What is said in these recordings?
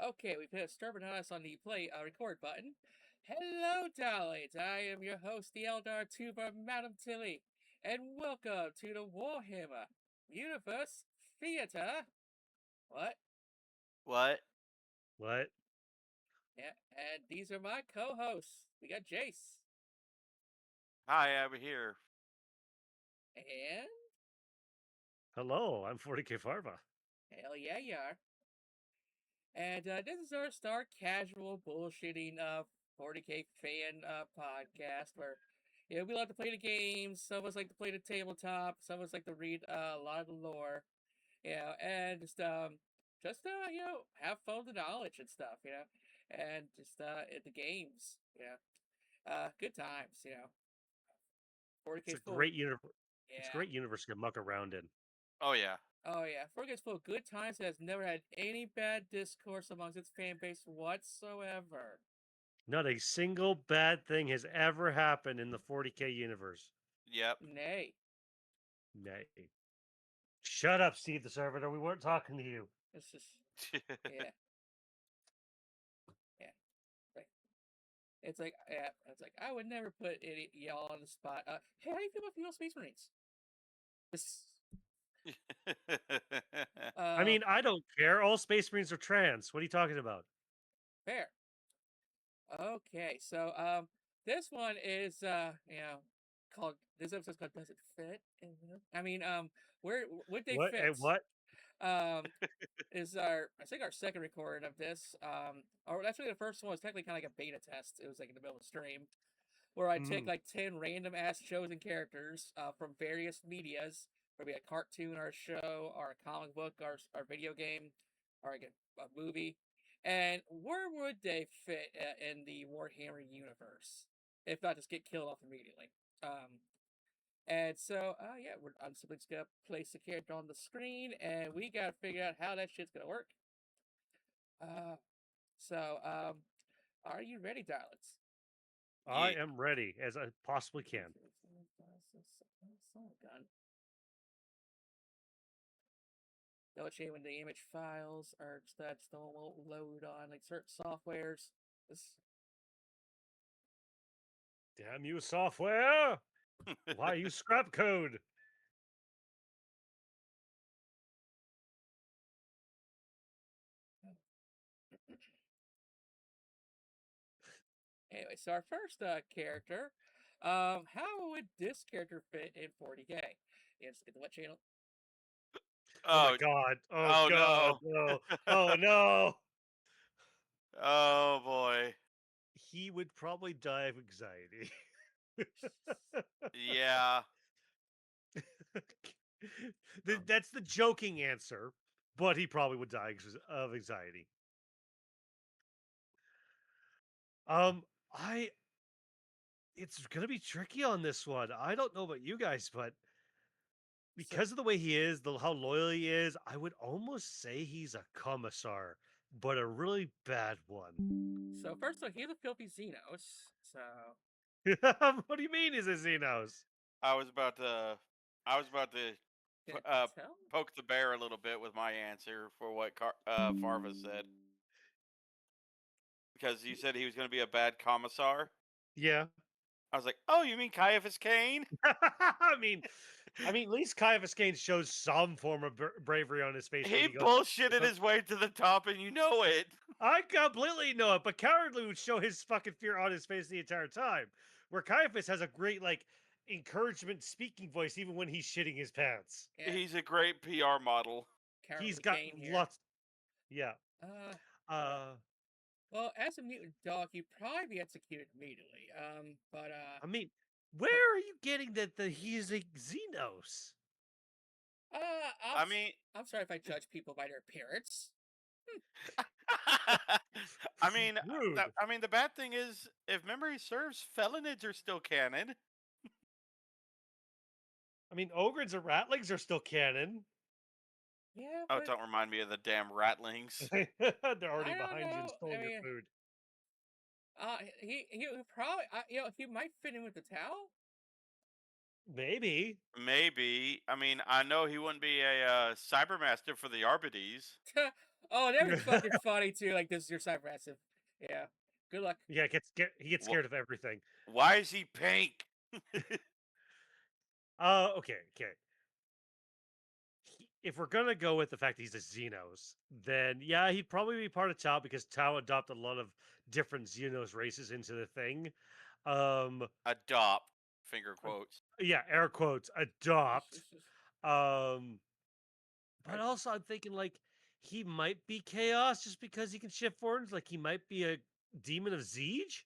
Okay, we've hit Starbonatus on the play record button. Hello, darlings. I am your host, the Eldar Tuber, Madam Tilly, and welcome to the Warhammer Universe Theatre. What? What? What? Yeah, and these are my co-hosts. We got Jace. Hi, over here. And Hello, I'm 40K Farva. hell yeah, you are. And this is our Star Casual bullshitting 40K fan podcast where we like to play the games. Some of us like to play the tabletop. Some of us like to read a lot of the lore. And just have fun with the knowledge and stuff. And just at the games. Good times. 40K It's a full. great universe. Yeah. It's a great universe to muck around in. Oh yeah. Oh yeah, 40K's full of good times. It has never had any bad discourse amongst its fan base whatsoever. Not a single bad thing has ever happened in the 40K universe. Yep. Nay. Nay. Shut up, Steve the Servitor. We weren't talking to you. It's just yeah. It's like I would never put any y'all on the spot. Hey, how do you feel about female space marines? I mean, I don't care. All Space Marines are trans. What are you talking about? Fair. Okay, so this one is called this episode's called Does It Fit? I mean, where would they What? fit? And what? Is our second recording of this. Or that's really the first one. It was technically kind of like a beta test. It was like in the middle of the stream, where I take like 10 random ass chosen characters from various medias, whether it be a cartoon or a show or a comic book or video game or like a movie, and where would they fit in the Warhammer universe if not just get killed off immediately? And so, I'm simply just gonna place the character on the screen, and we gotta figure out how that shit's gonna work. Are you ready, darlings? I am ready as I possibly can. Double check when the image files or that still won't load on like certain softwares. Damn you, software! Why you scrap code? Anyway, so our first character, how would this character fit in 40K? It's the what channel? Oh my god! Oh god! No! Oh no! Oh boy. He would probably die of anxiety. Yeah. That's the joking answer, but he probably would die of anxiety. It's gonna be tricky on this one. I don't know about you guys, but because of the way he is, how loyal he is, I would almost say he's a commissar, but a really bad one. So first of all, he's a filthy Xenos. So what do you mean he's a Xenos? I was about to poke the bear a little bit with my answer for what Farva said. Because you said he was going to be a bad commissar. Yeah. I was like, oh, you mean Caiaphas Cain? I mean, at least Caiaphas Cain shows some form of bravery on his face. He bullshitted his way to the top, and you know it. I completely know it, but Cowardly would show his fucking fear on his face the entire time. Where Caiaphas has a great, encouragement speaking voice even when he's shitting his pants. Yeah. He's a great PR model. He's got lots. Yeah. Well, as a mutant dog, he'd probably be executed immediately. I mean, where are you getting that he's a Xenos? I'm sorry if I judge people by their appearance. I mean, the bad thing is, if memory serves, felonids are still canon. I mean, Ogres and Ratlings are still canon. Yeah. Oh, don't remind me of the damn Ratlings. They're already behind you and stealing your food. He probably he might fit in with the towel. Maybe. Maybe. I mean, I know he wouldn't be a cybermaster for the Arbides. Oh, that would be fucking funny too. Like, this is your cyber massive. Yeah. Good luck. Yeah, he gets Wh- scared of everything. Why is he pink? Okay. If we're gonna go with the fact that he's a Xenos, then yeah, he'd probably be part of Tau because Tau adopted a lot of different Xenos races into the thing. Um, Adopt. Finger quotes. yeah, air quotes, adopt. Um, but Right. also I'm thinking like he might be chaos just because he can shift forms. Like he might be a demon of Siege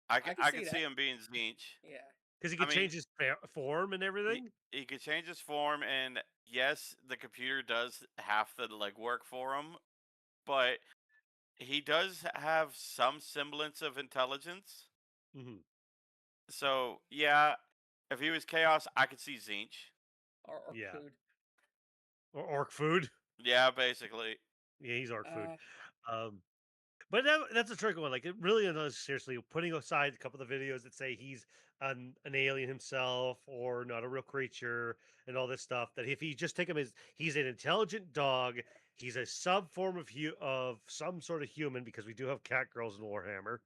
I can I see could that. see him being Zinch. Yeah. because he I can mean, change his form and everything. he could change his form, and yes, the computer does half the legwork for him, but he does have some semblance of intelligence. Hmm. So yeah, if he was chaos, I could see Zinch. Or Yeah, food. or orc food. Yeah, basically. Yeah, he's orc food. Uh, Um, but that's a tricky one. Like, it really is seriously putting aside a couple of the videos that say he's an alien himself or not a real creature and all this stuff. That if you just take him as he's an intelligent dog, he's a sub form of some sort of human because we do have cat girls in Warhammer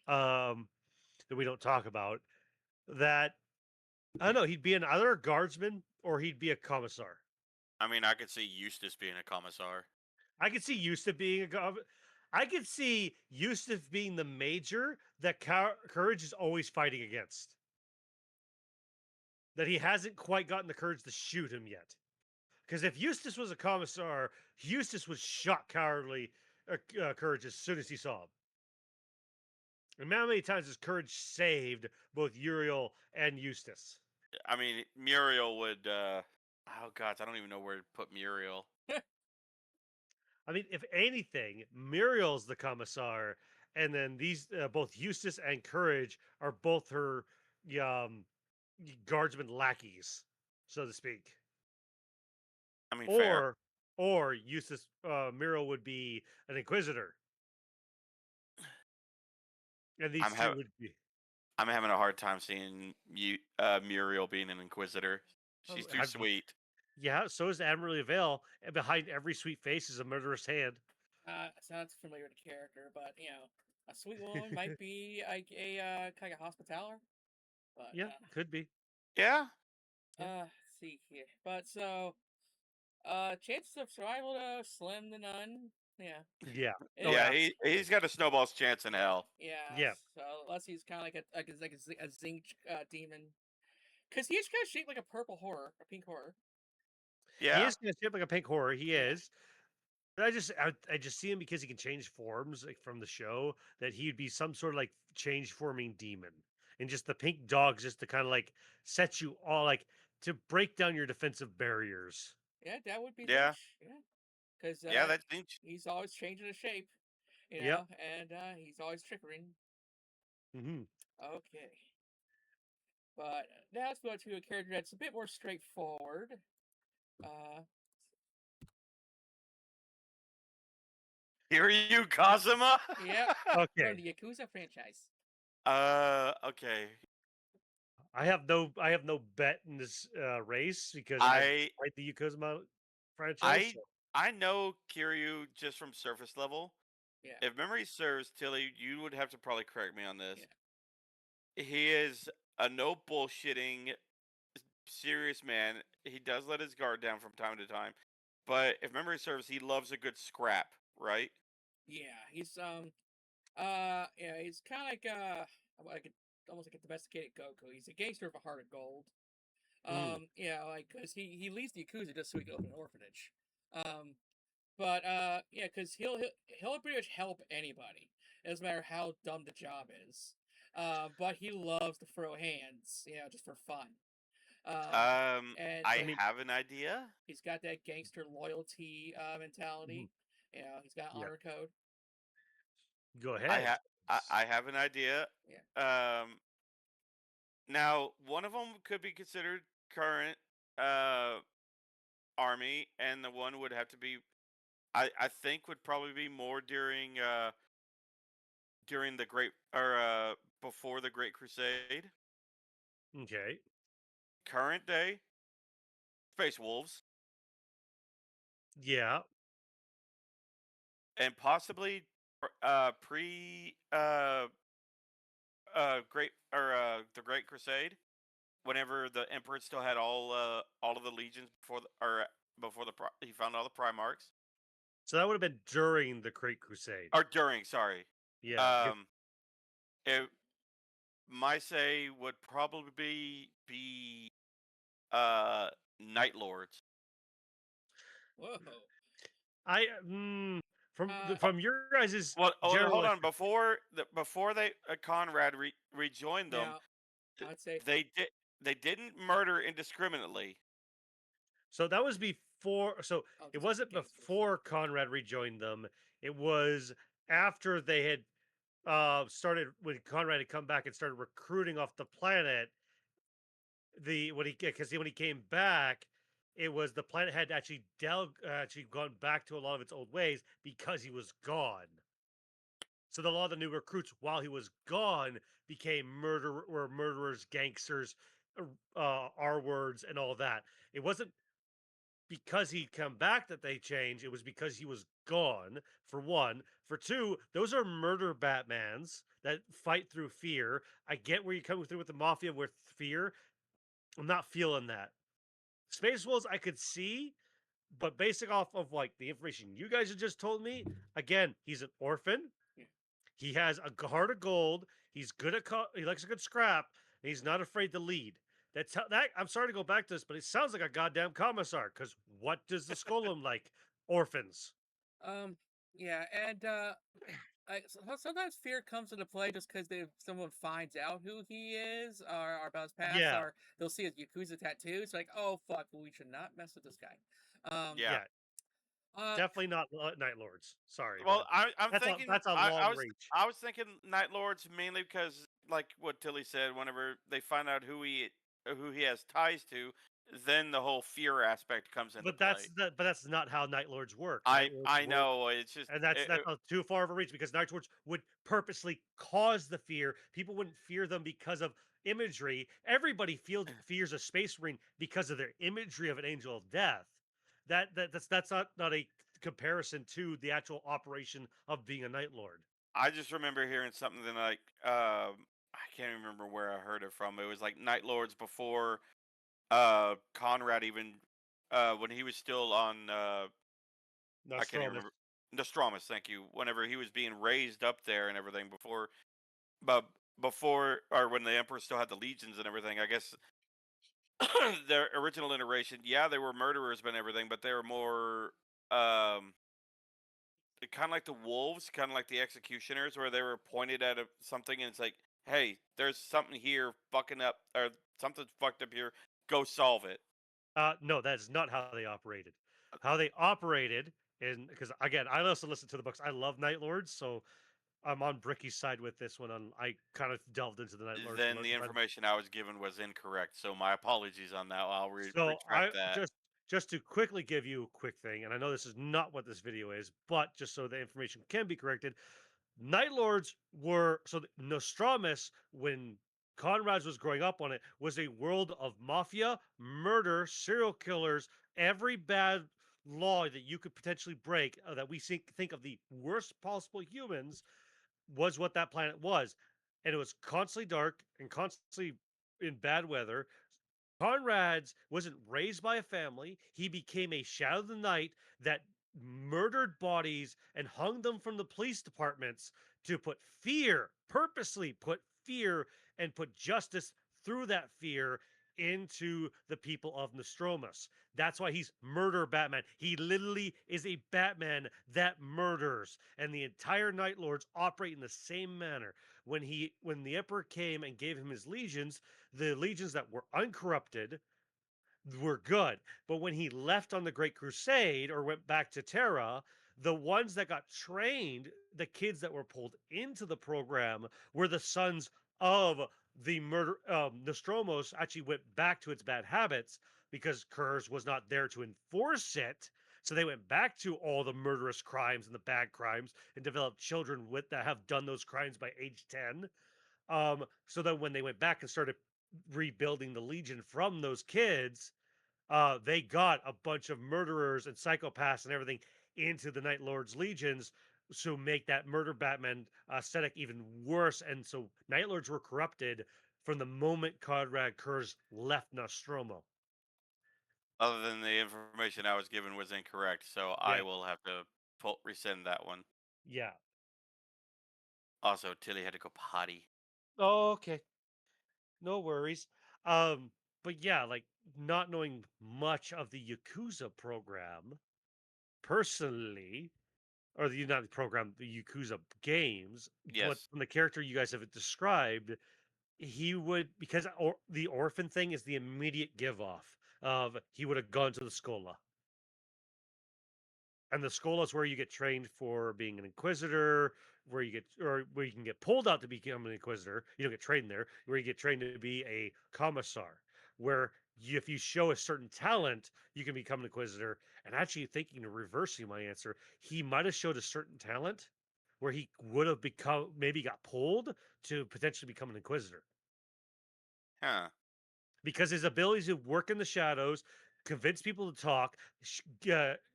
that we don't talk about. That I don't know. He'd be either a guardsman or he'd be a commissar. I mean, I could see Eustace being a commissar. I could see Yusuf being I could see Yusuf being the major that Courage is always fighting against. That he hasn't quite gotten the courage to shoot him yet. Because if Eustace was a commissar, Eustace would shot cowardly Courage as soon as he saw him. And how many times has Courage saved both Uriel and Eustace? I mean, Muriel would. Oh gosh, I don't even know where to put Muriel. I mean, if anything, Muriel's the commissar, and then these both Eustace and Courage are both her um, guardsmen lackeys, so to speak. I mean, fair. Or Eustace Muriel would be an inquisitor, and I'm these two having would be. I'm having a hard time seeing Muriel being an inquisitor. Oh, She's too sweet. yeah, so is Admiral Vale, and behind every sweet face is a murderous hand. sounds familiar with the character, but a sweet woman might be like a kind of hospitaller. But Yeah, could be. Yeah. let's see here. But so chances of survival though slim to none. Yeah. Yeah. Oh, Yeah. absolutely. He's got a snowball's chance in hell. Yeah. Yeah. So unless he's kind of like a zinc demon, because he's kind of shaped like a purple horror, a pink horror. He Yeah. is kind of shaped like a pink horror. He Yeah. is. But I just see him because he can change forms like from the show. That he'd be some sort of like change forming demon, and just the pink dogs just to kind of like set you all like to break down your defensive barriers. Yeah, that would be Yeah. Zinch. Yeah, because Yeah. That's Zinch. he's always changing his shape, Yep. and he's always triggering. Hmm. Okay, but now let's go to a character that's a bit more straightforward. Uh, Here you, Kazuma. yeah, Okay. from the Yakuza franchise. Okay. I have no bet in this race because I've I played the Yakuza franchise. I So. I know Kiryu just from surface level. Yeah, If memory serves, Tilly, you would have to probably correct me on this. yeah, He is a no bullshitting, serious man. He does let his guard down from time to time, but if memory serves, he loves a good scrap, right? yeah. He's kind of like almost like a domesticated Goku. He's a gangster with a heart of gold. Mm, Because he leaves the Yakuza just so he can open an orphanage. But because he'll pretty much help anybody. It doesn't matter how dumb the job is. But he loves to throw hands, just for fun. And I I mean, have an idea. he's got that gangster loyalty mhm, mentality. He's got yeah. honor code. Go I ahead. have I have an idea. Yeah. Now one of them could be considered current uh army, and the one would have to be I think would probably be more during the great or before the Great Crusade. Okay. current day Space Wolves, Yeah. and possibly pre Great or the Great Crusade, whenever the Emperor still had all of the legions before he found all the Primarchs, So that would have been during the Great Crusade. or during, sorry. Yeah. It my say would probably be Night Lords. Whoa. I from your guys' Well, general hold on. Before they Conrad rejoined them, Now, I'd say they didn't murder indiscriminately. so that was before. So I'll it just wasn't gangsters. before Conrad rejoined them. It was after they had started when Conrad had come back and started recruiting off the planet. When he came back, it was the planet had actually gone back to a lot of its old ways because he was gone. So a lot of the new recruits, while he was gone, became murderers, gangsters, R words, and all that. It wasn't because he'd come back that they changed. It was because he was gone, for one. For two, those are murder Batmans that fight through fear. I get where you're coming through with the Mafia with fear. I'm not feeling that. Space Wolves, I could see, but basing off of like the information you guys have just told me, again, he's an orphan. Yeah. He has a heart of gold. He's good at he likes a good scrap. And he's not afraid to lead. That I'm sorry to go back to this, but it sounds like a goddamn commissar. Because what does the Skolum like? Orphans. Yeah, and sometimes fear comes into play just because someone finds out who he is or about his past, Yeah. or they'll see his Yakuza tattoo. It's like, oh fuck, well, we should not mess with this guy. Yeah. Yeah. Uh, Definitely not Night Lords. Sorry, Well, but I'm thinking that's a long reach. I was thinking Night Lords mainly because, like what Tilly said, whenever they find out who he has ties to, then the whole fear aspect comes into play. But that's not how Night Lords work. Night Lords I work. know, it's just And that's too far of a reach because Night Lords would purposely cause the fear. People wouldn't fear them because of imagery. Everybody fears a space marine because of their imagery of an angel of death. That's not a comparison to the actual operation of being a Night Lord. I just remember hearing something like I can't even remember where I heard it from. It was like Night Lords before Conrad even when he was still on I can't even Nostromus. remember. Nostramus, thank you. Whenever he was being raised up there and everything but before or when the Emperor still had the legions and everything, I guess their original iteration, yeah, they were murderers and everything, but they were more um kind of like the wolves, kind of like the executioners, where they were pointed at something and it's like, hey, there's something here fucking up, or something's fucked up here. Go solve it. No, that is not how they operated. How they operated, and because again, I also listen to the books. I love Night Lords, so I'm on Bricky's side with this one. I kind of delved into the Night Lords. Then the information I was given was incorrect, so my apologies on that. I'll So I retract that. just to quickly give you a quick thing, and I know this is not what this video is, but just so the information can be corrected, Night Lords were Nostramus, when Conrad's was growing up on it, was a world of mafia, murder, serial killers, every bad law that you could potentially break, that we think of the worst possible humans, was what that planet was. And it was constantly dark and constantly in bad weather. Conrad's wasn't raised by a family. He became a shadow of the night that murdered bodies and hung them from the police departments to purposely put fear and put justice through that fear into the people of Nostromus. That's why he's murder Batman. He literally is a Batman that murders, and the entire Night Lords operate in the same manner. When the Emperor came and gave him his legions, the legions that were uncorrupted were good. But when he left on the Great Crusade or went back to Terra, the ones that got trained, the kids that were pulled into the program, were the sons of the murder. Nostromos actually went back to its bad habits because Kurz was not there to enforce it. So they went back to all the murderous crimes and the bad crimes and developed children that have done those crimes by age 10. So then when they went back and started rebuilding the Legion from those kids, they got a bunch of murderers and psychopaths and everything into the Night Lord's legions to make that murder Batman aesthetic even worse. And so Night Lords were corrupted from the moment Conrad Kurz left Nostromo. Other than the information I was given was incorrect, so I Yeah, will have to rescind that one. yeah. Also, Tilly had to go potty. Oh, okay. No worries. But yeah, like not knowing much of the Yakuza program personally, or the not the program, the Yakuza games, but Yes. from the character you guys have described, he would because the orphan thing is the immediate give off of he would have gone to the Schola. And the Schola is where you get trained for being an inquisitor, where you get or where you can get pulled out to become an inquisitor. You don't get trained there, where you get trained to be a commissar, where if you show a certain talent, you can become an inquisitor. And actually thinking of reversing my answer, he might have showed a certain talent where he would have become maybe got pulled to potentially become an inquisitor. Huh. Because his abilities to work in the shadows, convince people to talk,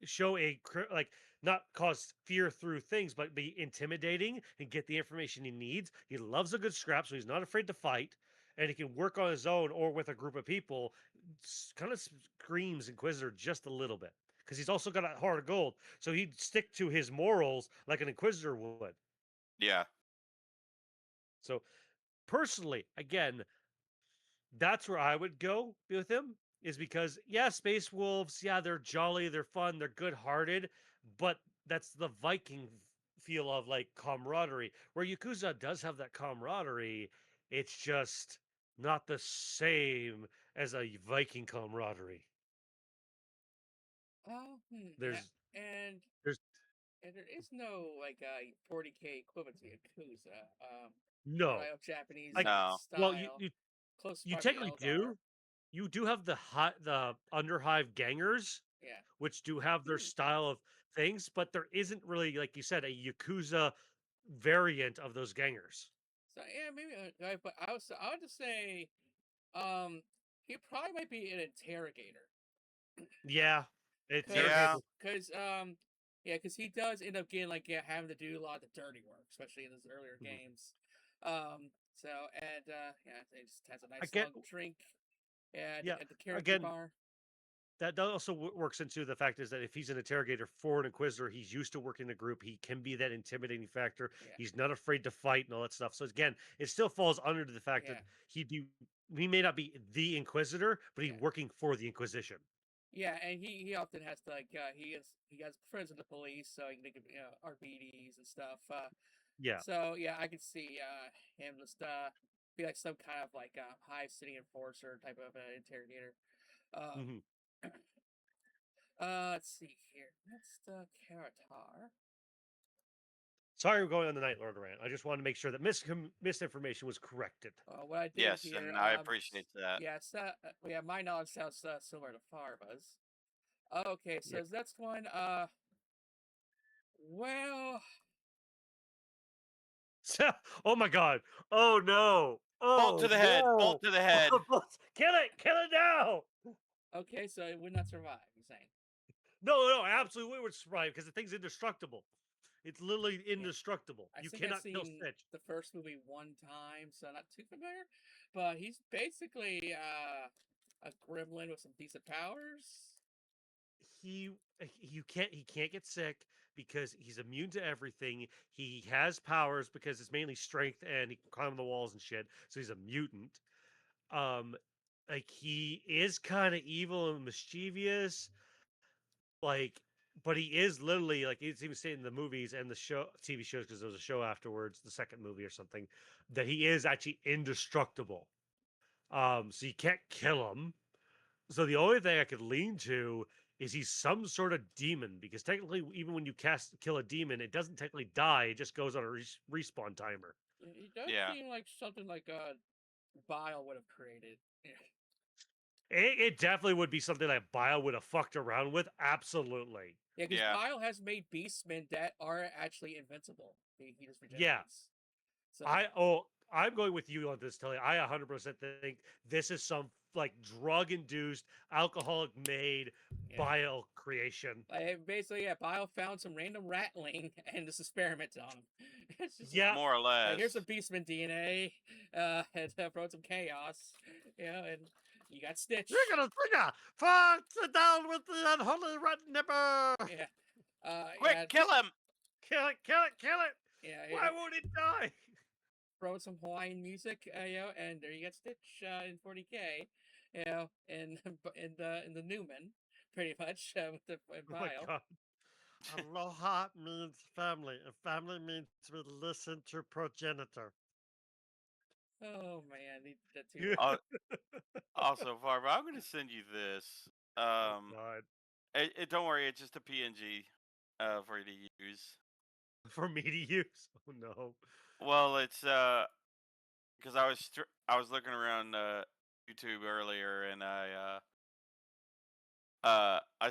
show like not cause fear through things, but be intimidating and get the information he needs. He loves a good scrap, so he's not afraid to fight, and he can work on his own or with a group of people. Kind of screams Inquisitor just a little bit because he's also got a heart of gold, so he'd stick to his morals like an Inquisitor would. Yeah. So personally, again, that's where I would go with him is because yeah, Space Wolves, yeah, they're jolly, they're fun, they're good-hearted, but that's the Viking feel of like camaraderie. Where Yakuza does have that camaraderie, it's just not the same as a Viking camaraderie. Yeah, There's and there's there is no like 40K equivalent to Yakuza. Or no like Japanese like No. well you style. you, Close you probably technically Eldar. do. You do have the Underhive gangers, Yeah. which do have their Hmm. style of things, but there isn't really, like you said, a Yakuza variant of those gangers. So yeah, maybe. But I would just say, um, he probably might be an interrogator. Yeah, Yeah. interrogator. Yeah, because he does end up getting like having to do a lot of the dirty work, especially in his earlier Mhm. games. So and yeah, he just has a nice Again, long drink. Yeah, yeah, at the character again, bar. that also works into the fact is that if he's an interrogator for an inquisitor, he's used to working in a group. He can be that intimidating factor. Yeah, He's not afraid to fight and all that stuff. So again, it still falls under the fact that yeah, he may not be the inquisitor, but he's yeah. working for the Inquisition. Yeah, and he often has to like he has friends in the police, so he can make RBDs and stuff. Yeah. So yeah, I could see him just be like some kind of like high city enforcer type of interrogator. Um, Hmm. let's see here. Next Karatar. Sorry, we're going on the Night Lord rant. I just wanted to make sure that misinformation was corrected. What I did Yes, here, and I appreciate that. yeah, yeah, my knowledge sounds similar to Farva's. Okay, so Yeah. his next one, well, Oh my God. Oh no. Bolt to Oh the head. no. Bolt to the head. Kill it. Kill it now. okay, so it would not survive. You're saying, No, no, absolutely would survive because the thing's indestructible. It's literally yeah. indestructible. I You think I've cannot kill seen Stitch. the first movie one time, so not too familiar. But he's basically a gremlin with some decent powers. He he can't get sick because he's immune to everything. He has powers because it's mainly strength and he can climb the walls and shit. So he's a mutant. Um, like he is kind of evil and mischievous, like, but he is literally like it's even stated in the movies and the show TV shows because there was a show afterwards, the second movie or something, that he is actually indestructible. So you can't kill him. So the only thing I could lean to is he's some sort of demon because technically, even when you kill a demon, it doesn't technically die; it just goes on a respawn timer. He does Yeah. seem like something like Bile would have created. Yeah, It definitely would be something that Bio would have fucked around with. Absolutely. yeah, because Yeah. Bile has made beastmen that are actually invincible. He just Yeah. regenerates. So I'm going with you on this, Tilly. I 100% think this is some like drug-induced, alcoholic-made yeah. bile creation. Like, basically, yeah, Bio found some random ratling and just experimented on him. It's just Yeah, More or like, here's some less. Beastman DNA, and brought some chaos, and you got Stitch. trigger! Fuck down with the unholy rat nipper! Yeah, Quick, yeah, kill him! Kill it, kill it, kill it! yeah. Why won't it die? Throw some Hawaiian music, and there you got Stitch in 40K, in in the Newman, pretty much with the Oh my Bio. god. Aloha means family, and family means we listen to progenitor. Oh man, that too. Uh, Also, Farva, I'm going to send you this. Oh god. Don't worry, it's just a PNG for you to use. For me to use? Oh no. Well, it's because I was looking around YouTube earlier, and I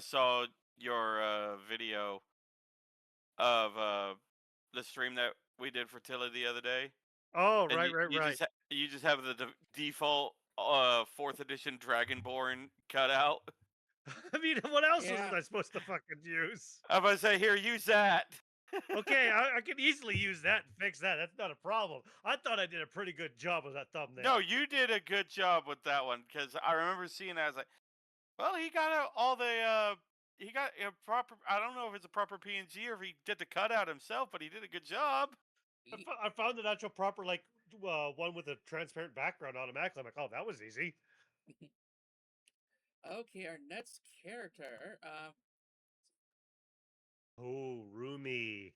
saw your video of the stream that we did for Tilly the other day, Oh, and right. you just have the default fourth edition Dragonborn cutout. I mean, what else was Yeah, I supposed to fucking use? I'm about to say, here, use that. Okay, I can easily use that and fix that. That's not a problem. I thought I did a pretty good job with that No, thumbnail. you did a good job with that one because I remember seeing that. I was like, well, he got all the he got a proper. I don't know if it's a proper PNG or if he did the cutout himself, but he did a good job. I found an actual proper, like, one with a transparent background automatically. I'm like, oh, that was easy. okay, our next character, Oh, Rumi.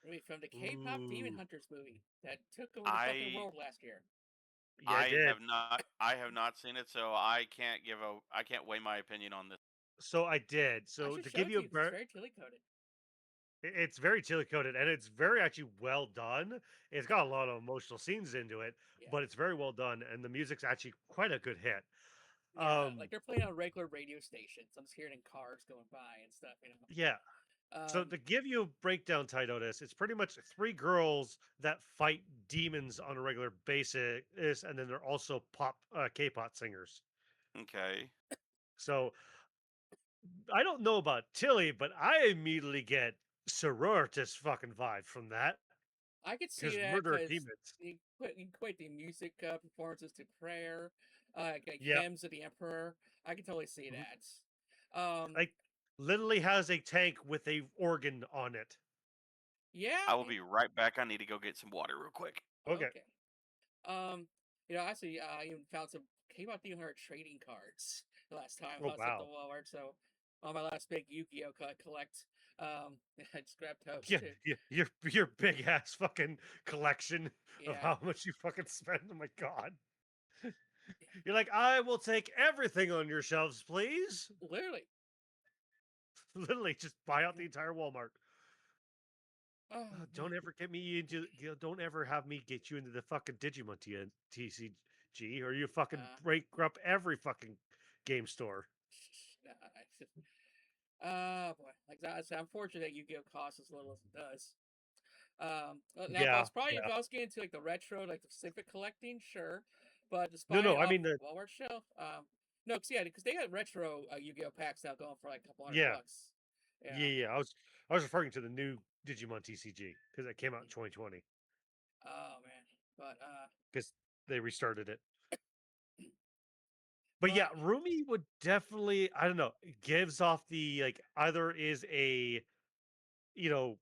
really from the K-pop Demon Ooh. Hunters movie that took over the fucking I world last year. Yeah, I did. I have not seen it, so I can't weigh my opinion on this. So I did. I So should to show give it to you you 'cause it's very chili coated. it's very chili coated and it's very actually well done. It's got a lot of emotional scenes into it, Yeah, but it's very well done, and the music's actually quite a good hit. yeah, like Um, they're playing on regular radio stations. I'm just hearing in cars going by and stuff. yeah. So Um, to give you a breakdown, Tidonus, it's pretty much three girls that fight demons on a regular basis, and then they're also K-pop singers. Okay. So I don't know about Tilly, but I immediately get sororitas fucking vibe from that I could see because that murder because demons. you quite the music performances to prayer, like Yeah, hymns of the emperor. I can totally see mhm. that. Like literally has a tank with a organ on it. Yeah, I will be right back. I need to go get some water real quick. Okay. okay. Um, actually, I even found some K-pop Demon Hunter trading cards the last time I Oh was at the wow. Walmart. So on my last big Yu-Gi-Oh collect, I just grabbed those Yeah, too. yeah, your big ass fucking collection of Yeah, how much you fucking spend. Oh my god. You're like, I will take everything on your shelves, please. literally. Literally, just buy out the entire Walmart. Oh Don't man. ever get me into. Don't ever have me get you into the fucking Digimon TCG, or you fucking Uh, break up every fucking game store. nah, boy, like that's unfortunate that Yu-Gi-Oh costs as little as it does. Now if I Yeah, was probably if yeah. I was getting into like the retro, like the specific collecting, sure, but just No, buying no. it I off mean the Walmart shelf, no, because they got retro Yu-Gi-Oh packs now going for like a couple hundred yeah, bucks. yeah, Yeah. yeah. I was referring to the new Digimon TCG because it came out in 2020 Oh man, but because they restarted it. But yeah, but Rumi would definitely, I don't know, gives off the like either is you know,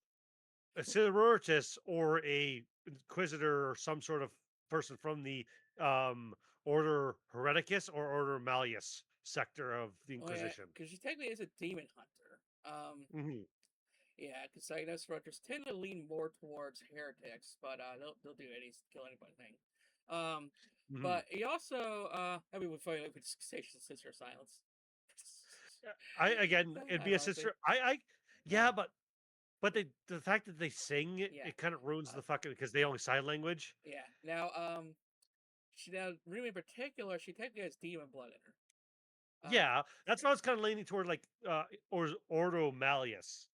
a sororitas or a inquisitor or some sort of person from the um Order Hereticus or Order Malleus sector of the oh yeah, Inquisition. because she technically is a demon hunter. Hmm. Yeah, because Tidonus runners tend to lean more towards heretics, but they'll do any kill anybody thing. Um, Hmm. but he also I mean, we could say sister silence. I again, it'd be a Ironically, sister. I yeah, yeah, but the fact that they sing it, yeah, it kind of ruins uh, the fucking because they only sign language. yeah. Now, she now Rumi in particular, she technically has demon blood in her. Yeah, that's what I was kind of leaning toward, like, or Ordo Malleus.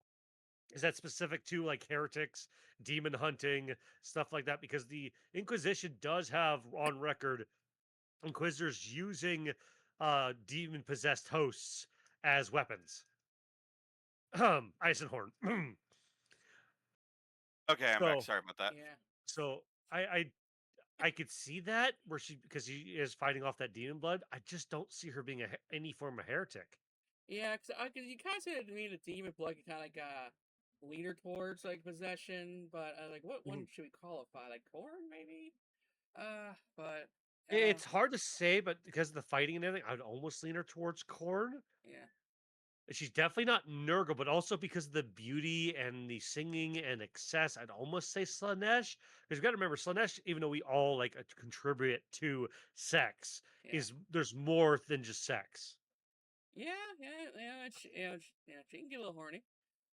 Is that specific to like heretics, demon hunting, stuff like that? Because the Inquisition does have on record Inquisitors using demon possessed hosts as weapons. Eisenhorn. Okay, I'm back. so Sorry about that. Yeah. so I could see that where because she is fighting off that demon blood. I just don't see her being any form of heretic. Yeah, cause you kind of said to me the demon blood kind of like leaner towards like possession, but like what one Mhm. should we qualify? Like corn maybe? But It's hard to say, but because of the fighting and everything, I'd almost lean her towards Corn. yeah, She's definitely not Nurgle, but also because of the beauty and the singing and excess, I'd almost say Slanesh. Because you got to remember, Slanesh, even though we all like contribute to sex, yeah, is there's more than just sex. yeah. She can get a little horny.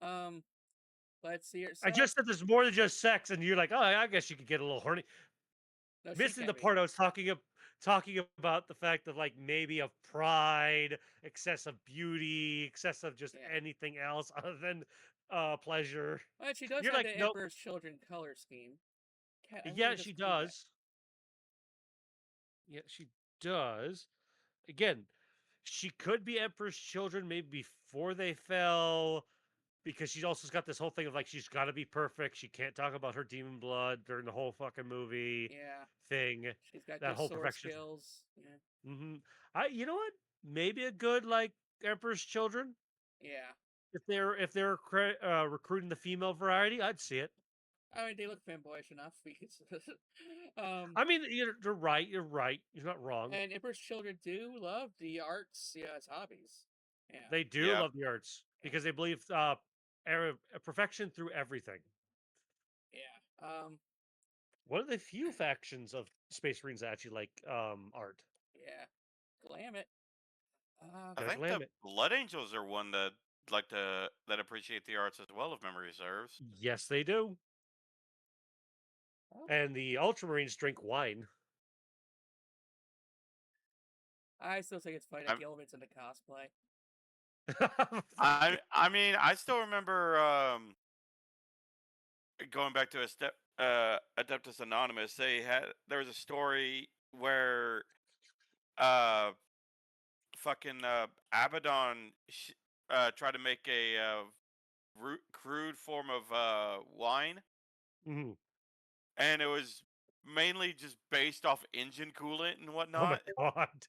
Um, let's see her. I So just said there's more than just sex, and you're like, oh, I guess you could get a little horny. no, she Missing can the be. part I was talking about the fact of like maybe of pride, excessive beauty, excessive just Yeah, anything else other than pleasure. but she does You're have like, the nope. Emperor's Children color scheme. I think Yeah, it she just proved that. does. Yeah, she does. Again, she could be Emperor's children maybe before they fell, because she's also got this whole thing of like she's got to be perfect. She can't talk about her demon blood during the whole fucking movie Yeah, thing. she's got That good whole sword perfection. skills. Yeah, You know what? Maybe a good like Emperor's children yeah. if they're recruiting the female variety, I'd see it. I mean, they look fanboyish enough because, um, I mean, you're right. You're right. You're not wrong. and Emperor's Children do love the arts, yeah, as hobbies. Yeah, They do Yeah. love the arts yeah, because they believe perfection through everything. yeah. One of the few factions of Space Marines that actually like art. Yeah. Glam it. I Gotta think the glam it. Blood Angels are one that like to that appreciate the arts as well, if memory serves. Yes, they do. Oh, And the Ultramarines drink wine. I still think it's funny that I'm, Gilman's into cosplay. I mean, I still remember going back to a step Adeptus Anonymous. There was a story where uh fucking Abaddon tried to make a crude form of wine, Mhm. and it was mainly just based off engine coolant and Oh my whatnot. god.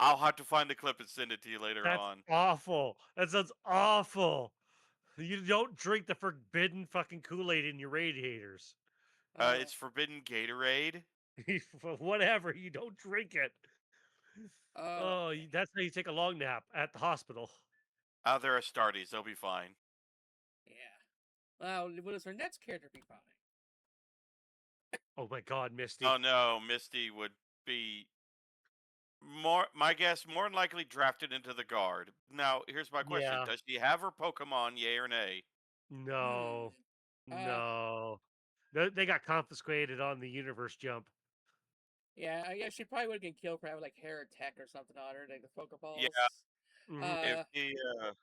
I'll have to find the clip and send it to you later That's on. awful. That sounds awful. You don't drink the forbidden fucking Kool-Aid in your radiators. Oh, It's Forbidden Gatorade. Whatever, you don't drink it. oh, Oh, okay. that's how you take a long nap at the hospital. They're Astartes. They'll be fine. Yeah. Well, what does her next character be finding? Oh my god, Misty. Oh no, Misty would be my guess, more than likely drafted into the guard. Now, here's my question: Yeah. does she have her Pokemon? Yay or nay? No. Hmm. Uh, No. They got confiscated on the universe jump. yeah, I guess she probably would get killed for having like hair tech or something on her, like the Yeah, Pokeballs. Mhm. if Uh, she, The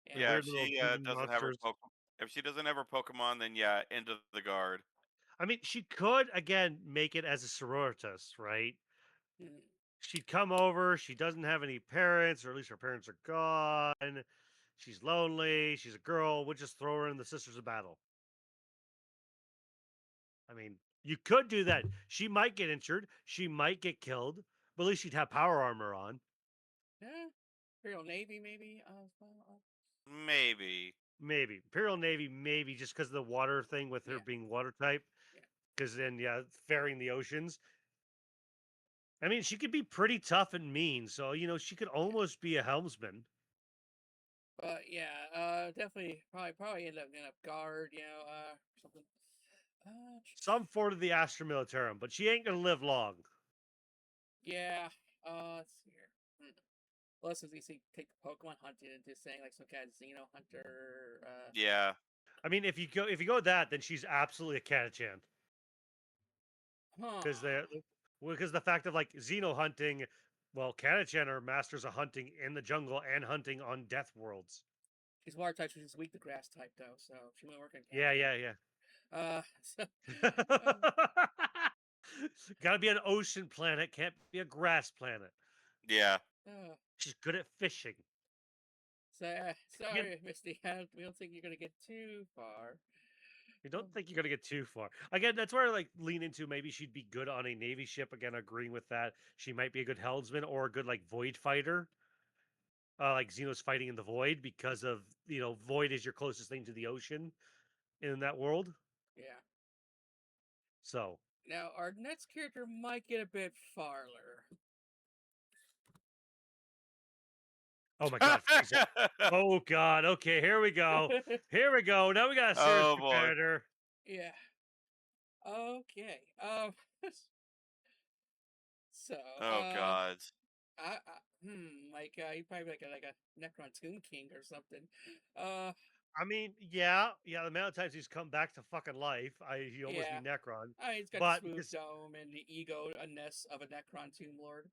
yeah. yeah, if weird little she demon doesn't have her monsters. if she doesn't have her Pokemon, then yeah, into the guard. I mean, she could again make it as a sororitas, right? Hmm. She'd come over. She doesn't have any parents, or at least her parents are gone. She's lonely. She's a girl. We'll just throw her in the Sisters of Battle. I mean, you could do that. She might get injured. She might get killed, but at least she'd have power armor on. Yeah. Imperial Navy, maybe. Maybe. Maybe Imperial Navy, maybe just because of the water thing with her Yeah. being water type. Yeah. Because then, yeah, ferrying the oceans. I mean, she could be pretty tough and mean. So, she could Yeah. almost be a helmsman. But yeah, definitely, probably end up guard, something. Uh, Some form of the Astra Militarum, but she ain't going to live long. yeah. Let's see here. Unless as you see, take the Pokemon hunting and just saying like some kind of Xeno hunter. Yeah. I mean, if you go with that, then she's absolutely a Catachan. Huh. Because the fact of like Xeno hunting, well, Catachan are masters of hunting in the jungle and hunting on death worlds. She's water type, she's weak to grass type though, so she won't work on Yeah, Catherine. yeah, So, yeah. uh, Gotta be an ocean planet, can't be a grass planet. Yeah. uh, She's good at fishing. Again, sorry, Misty. We don't think you're gonna get too far. I don't Um, think you're gonna get too far. Again, that's where I like lean into maybe she'd be good on a Navy ship. Again, agreeing with that. She might be a good helmsman or a good like void fighter. Like Xeno's fighting in the void because of void is your closest thing to the ocean in that world. yeah. So, Now our next character might get a bit farther. oh my God, Frieza. Oh God. Okay, here we go. Here we go. Now we got a serious Oh boy. competitor. Yeah. Okay. So, Oh God. he'd probably be like a Necron Tomb King or something. Uh, I mean, yeah, yeah. The amount of times he's come back to fucking life, he almost be yeah. Necron, He's got the but smooth because dome and the ego-ness of a Necron Tomb Lord.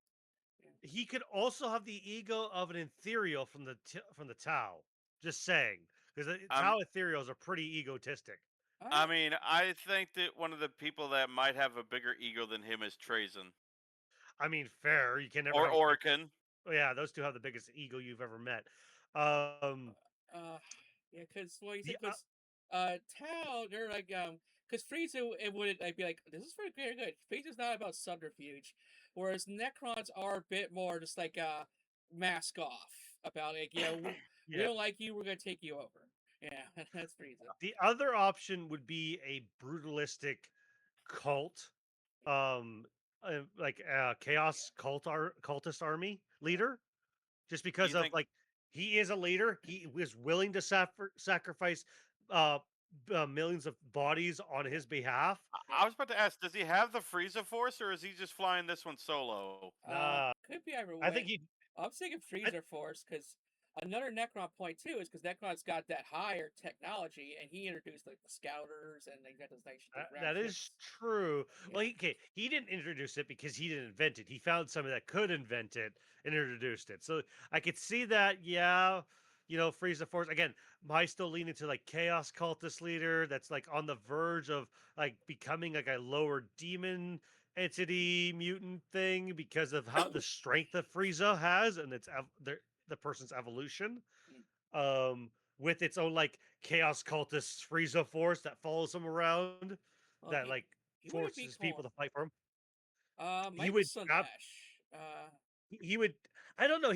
Yeah. he could also have the ego of an ethereal from the Tau. Just saying, because the I'm Tau ethereals are pretty egotistic. I I mean, I think that one of the people that might have a bigger ego than him is Trazen I mean, fair. You can never or have. Orican. Yeah, those two have the biggest ego you've ever met. Um, uh, yeah, because well, you said the because Tau, they're like because Frieza it would like be like this is very good. Frieza's not about subterfuge, whereas Necrons are a bit more just like mask off about like we yeah, don't like you, we're gonna take you over. Yeah, that's Frieza. the other option would be a brutalistic cult, um, like chaos cultist army leader. Just Do because you of think? like he is a leader, he was willing to sacrifice uh, millions of bodies on Yeah, his behalf. I yeah. was about to ask, does he have the Frieza Force, or is he just flying this one solo? Could be either I think way. he. I'm thinking I, Freezer Force because another Necron point too is because Necron's got that higher technology and he introduced like the Scouters and they got those nice the ground that is ships. true. Well, Yeah, okay, he didn't introduce it because he didn't invent it. He found somebody that could invent it and introduced it. So I could see that. Yeah, Frieza Force again. I still lean into like Chaos Cultist leader. That's like on the verge of like becoming like a lower demon entity mutant thing because of how the strength that Frieza has and the person's evolution. mm. Um, with its own like chaos cultist Frieza force that follows him around, Well, that like he wouldn't be forces people calling. to fight for him. He Might be would Slanesh. he would. I don't know.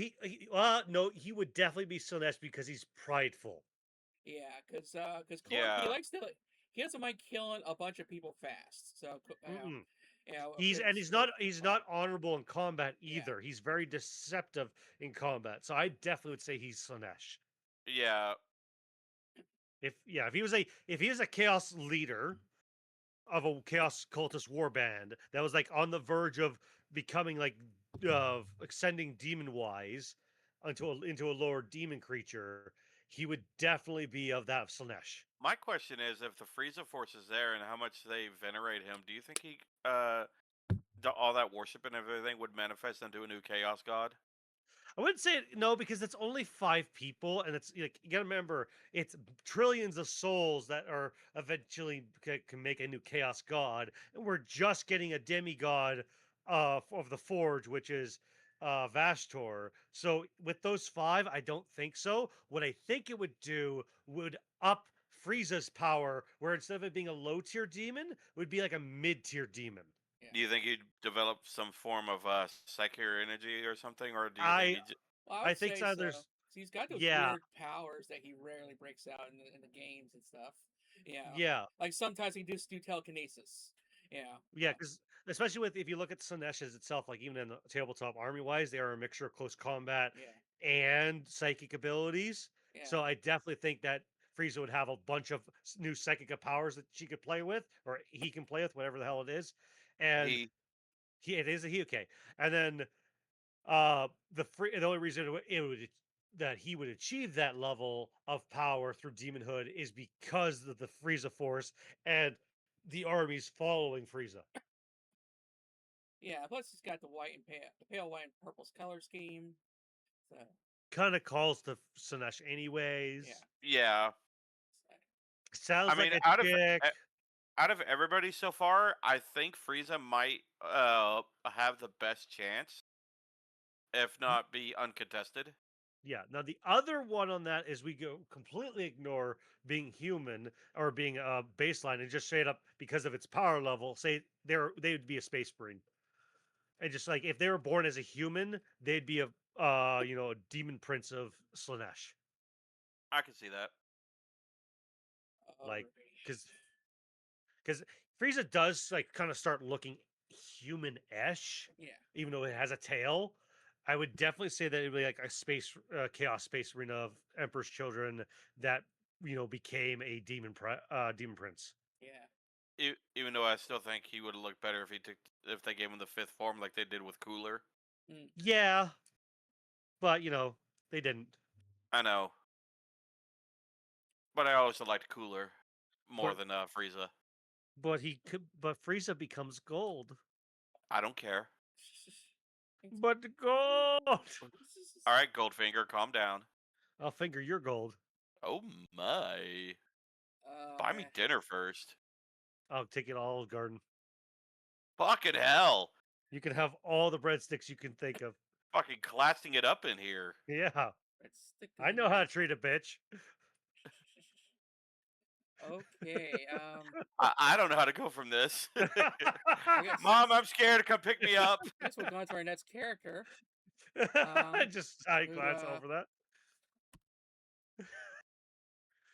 No, he would definitely be Silnesh because he's prideful. Yeah, cause Korg Yeah, he doesn't mind killing a bunch of people fast. So Mm-mm. cause He's not honorable in combat yeah, either. He's very deceptive in combat. So I definitely would say he's Slanesh. yeah. If he was a chaos leader of a chaos cultist warband that was like on the verge of becoming like ascending demon wise into a lower demon creature, he would definitely be of that of Slanesh. My question is, if the Frieza Force is there and how much they venerate him, do you think all that worship and everything would manifest into a new Chaos God? I wouldn't say no because it's only 5 people, and it's like you gotta remember it's trillions of souls that are eventually can make a new chaos god, and we're just getting a demigod of the Forge, which is Vashtor. So with those 5, I don't think so. What I think it would do would up Frieza's power, where instead of it being a low tier demon, it would be like a mid tier demon. yeah. Do you think he'd develop some form of psychic energy or something, or do you think I he? Well, I I would think say so. so. There's 'Cause he's got those yeah weird powers that he rarely breaks out in the games and stuff. Yeah, yeah. like sometimes he just do telekinesis. Yeah, Yeah, because especially with if you look at Sinesh's itself, like even in the tabletop army wise, they are a mixture of close combat yeah, and psychic abilities. yeah. So I definitely think that Frieza would have a bunch of new psychic powers that she could play with, or he can play with, whatever the hell it is. And He it is a he okay. And then the only reason it would that he would achieve that level of power through demonhood is because of the Frieza force and the armies following Frieza. Yeah, plus he's got the white and pale white and purple color scheme. So kind of calls to Sinesh anyways. Yeah. I Sounds like mean, a chick. out of everybody so far, I think Frieza might have the best chance, if not be uncontested. Yeah. Now the other one on that is we go completely ignore being human or being a baseline and just straight up because of its power level. Say they would be a space marine, and just like if they were born as a human, they'd be a a demon prince of Slanesh. I can see that. Like Alright. because Frieza does like kind of start looking human-ish, Yeah. even though it has a tail. I would definitely say that it'd be like a space chaos space arena of Emperor's children that became a demon prince. Yeah. Even though I still think he would have looked better if they gave him the fifth form like they did with Cooler. Mm. Yeah, but they didn't. I know, but I also liked Cooler more But than Frieza. but Frieza becomes gold. I don't care. But gold. All right, Goldfinger, calm down. I'll finger your gold. Oh my! Oh Buy me man. dinner first. I'll take it all, Garden. Fucking hell! You can have all the breadsticks you can think of. Fucking classing it up in here. Yeah, Let's stick I know how to treat a bitch. Okay. I don't know how to go from this. guess- Mom, I'm scared. Come pick me up. I guess we'll go on to our next character. Just side who, glance over that.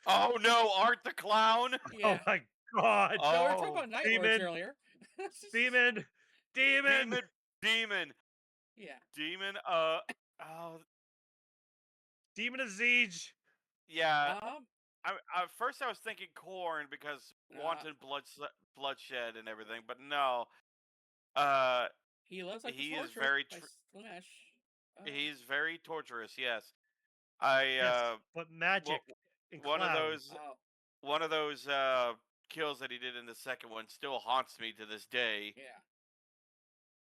Oh no, Art the Clown. Yeah. Oh my god! No, we were talking Oh, about Night Lords Demon. earlier. Demon, demon, demon. Yeah. Demon. Oh, demon of Siege. yeah. Um. At first I was thinking Corn because wanton bloodshed and everything, but no. He loves like He the is fortress very by Slanesh. he's very torturous. Yes, I Yes, but magic and one of clowns. those kills that he did in the second one still haunts me to this day. Yeah.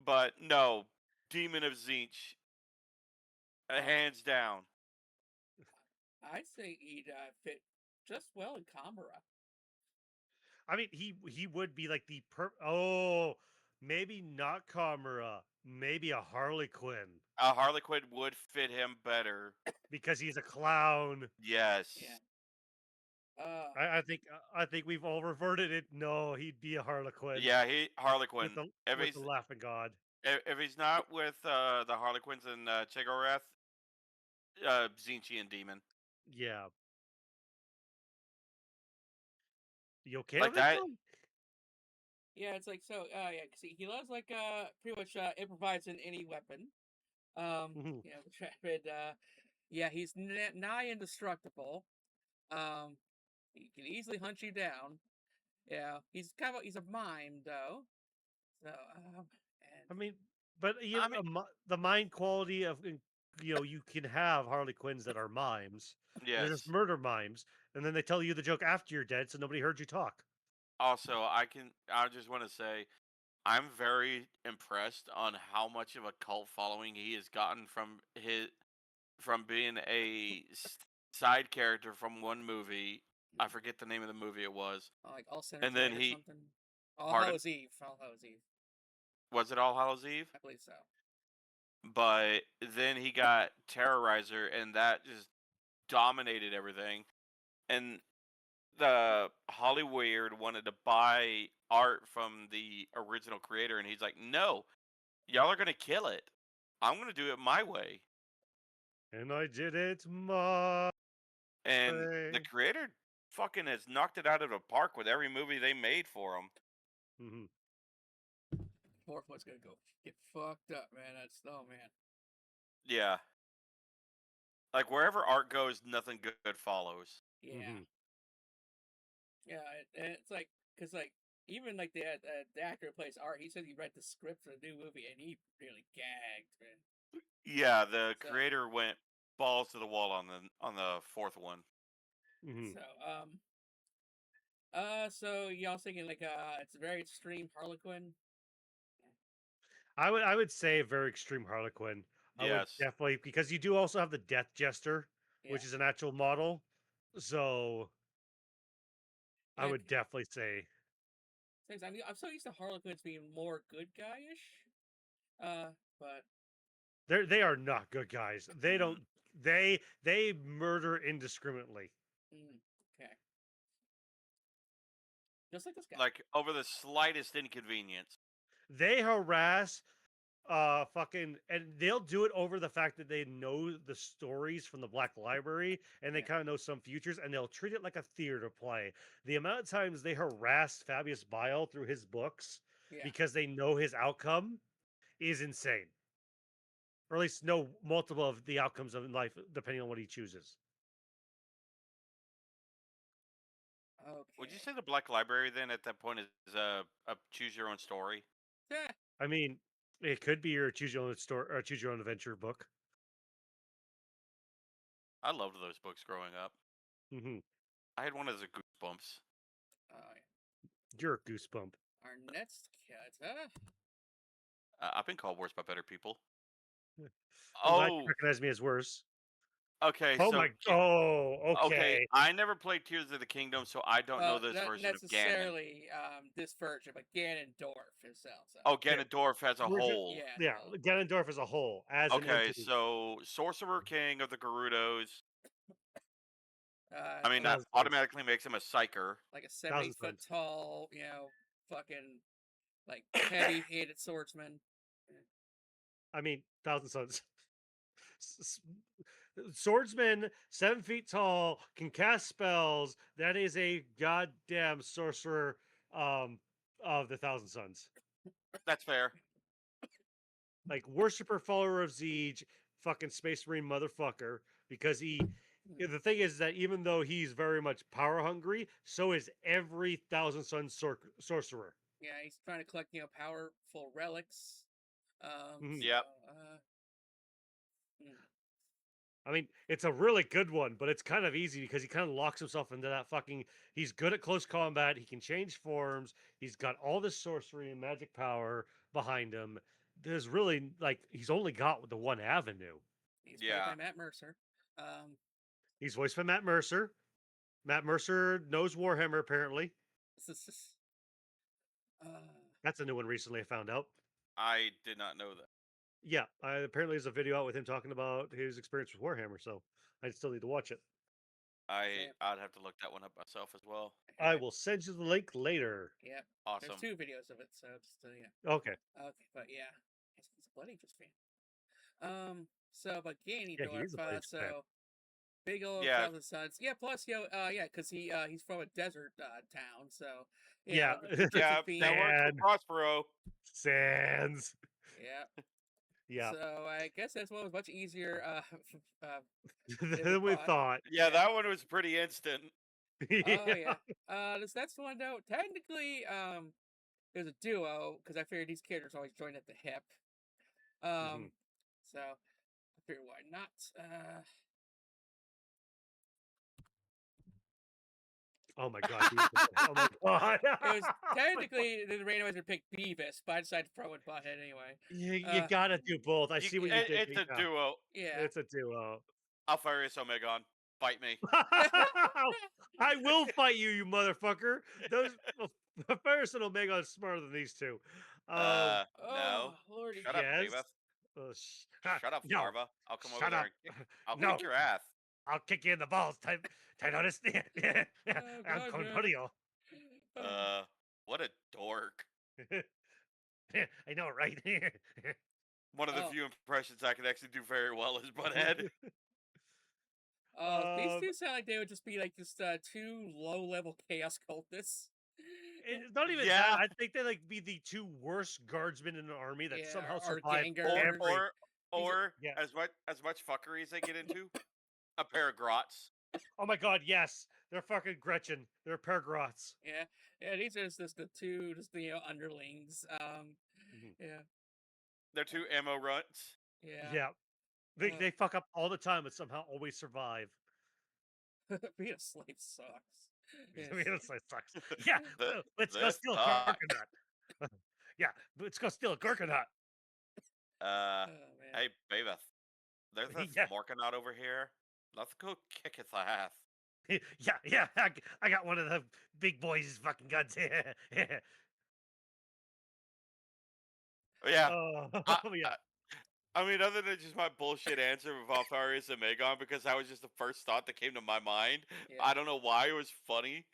But no, Demon of Zinch, hands down. I'd say he'd fit just well in Kamara. I mean, he would be like maybe not Kamura, maybe a Harley Quinn Harley Quinn would fit him better. because he's a clown. Yes. Yeah. I think we've all reverted it. No, he'd be a Harlequin. Yeah, Harley Quinn. With the laughing god. If he's not with the Harlequins and Chigoreth, Zinchi and Demon. Yeah. You okay Like with that? Though? Yeah, it's like so. Yeah, see, he loves like pretty much improvise in any weapon. Mhm. You know, rapid. Yeah, he's nigh indestructible. He can easily hunt you down. Yeah, he's he's a mime though. So and I mean, but the mind quality of you can have Harley Quinns that are mimes. They're just Yes. murder mimes, and then they tell you the joke after you're dead, so nobody heard you talk. Also, I just want to say, I'm very impressed on how much of a cult following he has gotten from being a side character from one movie. I forget the name of the movie it was. like All Center And then or something. All Pardon? Hallows Eve. All Hallows Eve. Was it All Hallows Eve? I believe so. But then he got Terrorizer, and that just dominated everything. And the Hollyweird wanted to buy art from the original creator, and he's like, "No, y'all are gonna kill it. I'm gonna do it my way." And I did it my And way. the creator fucking has knocked it out of the park with every movie they made for him. Mm-hmm. Fourth one's gonna go get fucked up, man. Oh man. Yeah. Like wherever art goes, nothing good follows. Yeah. Mm-hmm. Yeah, and it's like because like even like the actor who plays Art, he said he read the script for the new movie and he really gagged, man. Yeah, the So- creator went balls to the wall on the fourth one. Mm-hmm. So y'all thinking like it's a very extreme Harlequin. I would say very extreme Harlequin. I would Yes. definitely, because you do also have the Death Jester, Yeah. which is an actual model. So I Yeah, would definitely say things. I'm so used to Harlequins being more good guy-ish. But they are not good guys. They Mm, don't they murder indiscriminately. okay, just like this guy. like over the slightest inconvenience. They harass fucking, and they'll do it over the fact that they know the stories from the Black Library and they Yeah. kind of know some futures, and they'll treat it like a theater play. The amount of times they harass Fabius Bile through his books Yeah. because they know his outcome is insane. Or at least know multiple of the outcomes of life depending on what he chooses. Would you Okay. say the Black Library then at that point is a choose your own story? Yeah. I mean, it could be your choose your own story or choose your own adventure book. I loved those books growing up. Hmm. I had one as a Goosebumps. Uh, You're a goosebump. our next cat. I've been called worse by better people. I'm glad you Oh, recognize me as worse. okay. Oh So my. Oh, okay, okay. I never played Tears of the Kingdom, so I don't know this Not version of Ganon. necessarily this version, but Ganondorf himself. So. Oh, Okay. Ganondorf as a We're just, whole. Yeah. yeah, No. Ganondorf as a whole, as an Okay, entity. so Sorcerer King of the Gerudos. I mean, that Thousand suns. automatically makes him a psyker. Like a Thousand 7 8 foot suns. tall, fucking like heavy-handed swordsman. I mean, thousand suns. Swordsman, 7 feet tall, can cast spells. That is a goddamn sorcerer of the Thousand Suns. That's fair. Like worshiper, follower of Siege, fucking Space Marine motherfucker. Because the thing is that even though he's very much power hungry, so is every Thousand Suns sorcerer. Yeah, he's trying to collect powerful relics. Mhm. Yep. Hmm. I mean, it's a really good one, but it's kind of easy because he kind of locks himself into that fucking. He's good at close combat. He can change forms. He's got all this sorcery and magic power behind him. There's really like he's only got the one avenue. He's played Yeah. by Matt Mercer. He's voiced by Matt Mercer. Matt Mercer knows Warhammer apparently. uh, That's a new one recently I found out. I did not know that. Yeah, apparently there's a video out with him talking about his experience with Warhammer, so I still need to watch it. I'd have to look that one up myself as well. I will send you the link later. Yeah. Awesome. There's 2 videos of it, so just yeah. Okay. Okay, but yeah, he's a bloody just fan. So but Ganondorf, Yeah, he is a bloody fan. so big old Yeah. Thousand Suns. Yeah, plus yeah, because he's from a desert town, so Yeah. Yeah, being, that works And for Prospero. Sands. yeah. Yeah. So I guess this one was much easier Than we thought. Yeah, that one was pretty instant. Oh yeah. This next one though, technically, it was a duo because I figured these characters always join at the hip. Mhm. So I figured why not? Oh my god. Oh my god. It was technically the randomizer picked Beavis, but I decided to throw in Butthead anyway. You gotta do both. I see what you did. It's a duo. Yeah. It's a duo. Alpharius Omegon, fight me. I will fight you, you motherfucker. Those Ferris and Omega are smarter than these two. No. Oh, Lordy. Shut up, Yes. Beavis. Shut up, No. Farva. I'll come over Shut there up. and kick. I'll No. kick your ass. I'll kick you in the balls, Tidonus. I'm God, con no. Julio. What a dork. I know, right? One of the Oh. few impressions I can actually do very well is Butthead. These two sound like they would just be like just 2 low-level chaos cultists. It's not even Yeah. that. I think they like be the 2 worst guardsmen in an army that somehow or survive gangers. Or Yeah. as much fuckery as they get into, a pair of grots. Oh my god, yes. They're fucking Gretchen. They're Pergrots. Yeah, these are just the 2 underlings. Yeah. They're 2 ammo runts. Yeah. They fuck up all the time but somehow always survive. Being a slave sucks. Being a slave sucks. Yeah, let's go This steal a sucks. Gurkhanut. Yeah, let's go steal a Gurkhanut. Oh Hey, Bavis, there's this Yeah, Morkanaut over here. Let's go kick his ass. yeah. I got one of the big boys' fucking guns. Yeah, Oh, I, yeah, I, I mean, other than just my bullshit answer of Alfarius and Magon, because that was just the first thought that came to my mind. Yeah. I don't know why it was funny,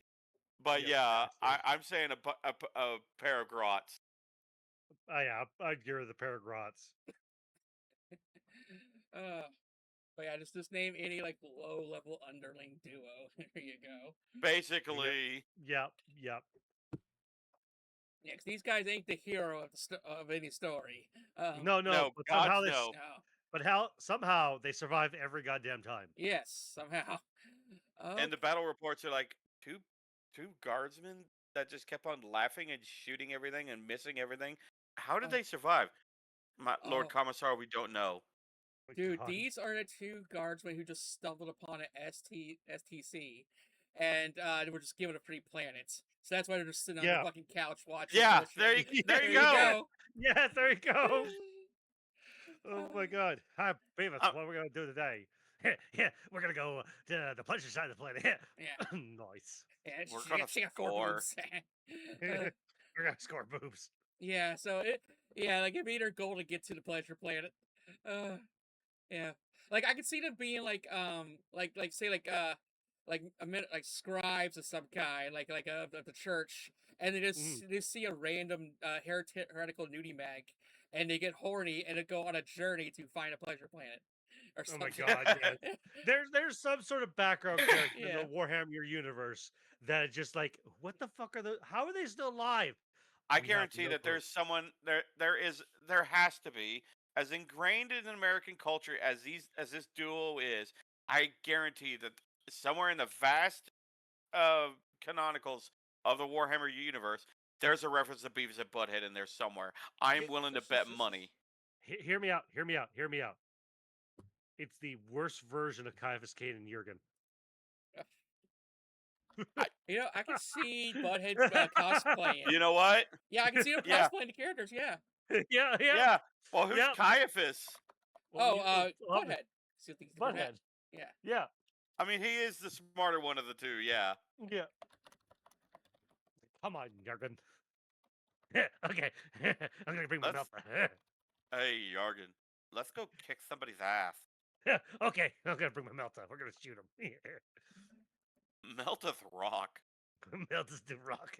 but you yeah, bastard. I'm saying a pair of grots. Oh, yeah, I'd give her the pair of grots. uh, but yeah, just name any like low level underling duo. There you go. Yep, Basically, yep. Yeah, 'cause these guys ain't the hero of of any story. No, no, but gods no. No. somehow they survive every goddamn time. Yes, somehow. And the Okay. battle reports are like two guardsmen that just kept on laughing and shooting everything and missing everything. How did Oh, they survive? My Lord oh, Commissar, we don't know. My dude, God. these are the two guardsmen who just stumbled upon an STC, and they were just given a free planet. So that's why they're just sitting on the Yeah. fucking couch watching Yeah, bullshit. there There you you go. go. Yes, there you go. Uh, Oh my God. Hi, Beavis. Uh, What are we gonna do today? Yeah, we're gonna go to the pleasure side of the planet. yeah, Nice. yeah. we're She gonna got, she got four score. boobs. uh, We're gonna score boobs. yeah, so yeah, like it made her goal to get to the pleasure planet. Uh, Yeah, like I could see them being like say like a minute like scribes of some kind of the church, and Mm. they see a random heretical nudie mag, and they get horny and they go on a journey to find a pleasure planet or Oh my something. God. Yes. There's some sort of background character in the Yeah. Warhammer universe that is just like, what the fuck are the? How are they still alive? I We have guarantee no that clue. there's someone there has to be as ingrained in American culture as this duo is. I guarantee that somewhere in the vast canonicals of the Warhammer universe, there's a reference to Beavis and Butthead in there somewhere. I'm willing to bet money. Hear me out. Hear me out. Hear me out. It's the worst version of Caiaphas, Cain, and Jurgen. I, I can see Butthead cosplaying. you know what? Yeah, I can see him Yeah, cosplaying the characters. Yeah. Yeah. yeah. Well, who's Yeah. Caiaphas? Well, Oh, love it. Butthead. See what things to prevent. Butthead. Yeah. Yeah. I mean, he is the smarter one of the two. Yeah. Yeah. Come on, Jurgen. Okay. I'm gonna bring my Let's. mouth. Hey, Yargan. Let's go kick somebody's ass. Okay. I'm gonna bring my mouth up. We're gonna shoot him. Melteth rock. Melt is the rock.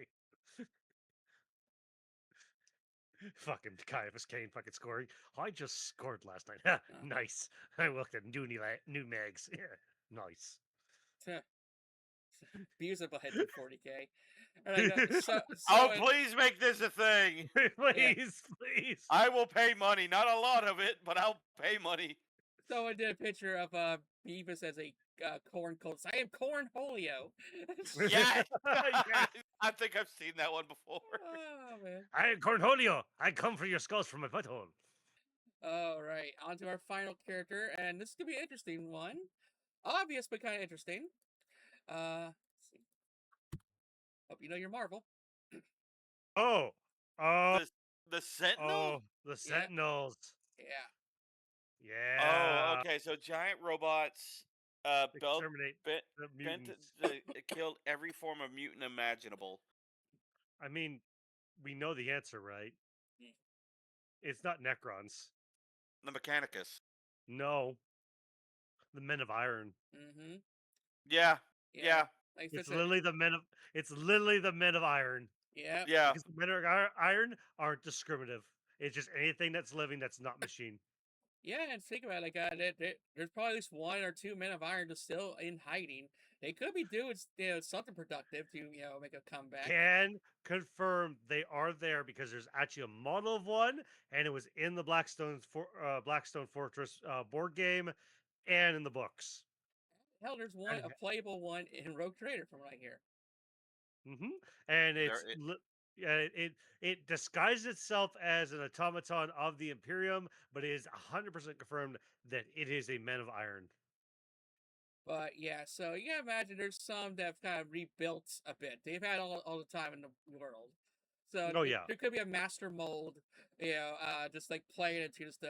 Fucking Caiaphas Cain fucking scoring. I just scored last night. Oh. Nice. I looked at new mags. Nice. Beavis and Butthead do 40K. And like Oh, please make this a thing. yeah. Please. I will pay money. Not a lot of it, but I'll pay money. Someone did a picture of Beavis as a corn cold. I am cornholio. Yeah. Yes. I think I've seen that one before. Oh man. I am Cornholio. I come for your skulls from my butthole. All right, on to our final character, and this could be an interesting one. Obvious, but kind of interesting. Let's see. Hope you know your Marvel. Oh. Oh. The the Sentinel? Oh. The Yeah. Sentinels. Yeah. Oh, Yeah. okay. So giant robots built Exterminate bent, the bent mutants. killed every form of mutant imaginable. I mean, we know the answer, right? Mm. It's not Necrons. The Mechanicus. No. The Men of Iron. Mm-hmm. Yeah. Yeah. Yeah. Like It's literally the men of. It's literally the Men of Iron. Yeah. Yeah. Because the Men of Iron aren't discriminative. It's just anything that's living that's not machine. Yeah, and think about it, like there's probably at least one or two Men of Iron just still in hiding. They could be doing something productive to make a comeback. Can confirm they are there because there's actually a model of one, and it was in the Blackstone Fortress board game, and in the books. Hell, there's And, a playable one in Rogue Trader from right here. and There it's it disguises itself as an automaton of the Imperium, but it is 100% confirmed that it is a Men of Iron. But yeah, so you gotta imagine there's some that have kind of rebuilt a bit. They've had all the time in the world. So Oh yeah, there could be a master mold, just like playing into just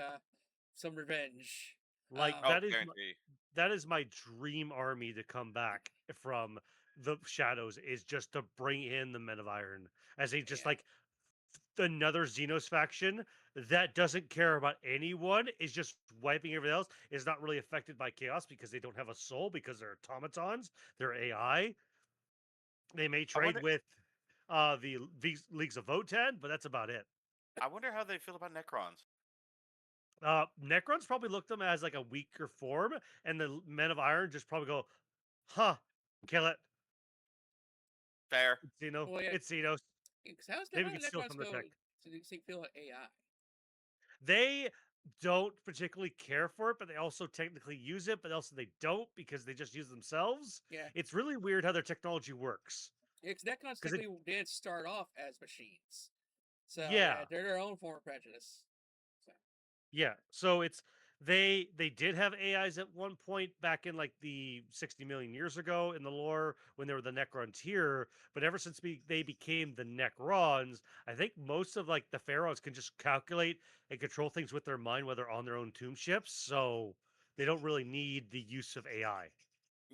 some revenge. Like Oh, guarantee. that is my dream army to come back from the shadows, is just to bring in the Men of Iron as a just Yeah. like another Xenos faction that doesn't care about anyone, is just wiping everything else, is not really affected by chaos because they don't have a soul, because they're automatons, they're AI. They may I trade wonder. with the Leagues of Votan, but that's about it. I wonder how they feel about Necrons. Necrons probably look them as like a weaker form, and the Men of Iron just probably go, huh, kill it. Fair. Well, yeah. It's Xenos. Because how Maybe we do can steal Necrons some of the go tech. to feel like AI? They don't particularly care for it, but they also technically use it, but also they don't because they just use themselves. Yeah. It's really weird how their technology works. Yeah, because Necrons Because it, technically did start off as machines. So, yeah, yeah, they're their own form of prejudice. So, yeah. So it's they did have AIs at one point back in like the 60 million years ago in the lore when they were the Necrontyr, but ever since they became the Necrons, I think most of like the pharaohs can just calculate and control things with their mind while they're on their own tomb ships, so they don't really need the use of AI.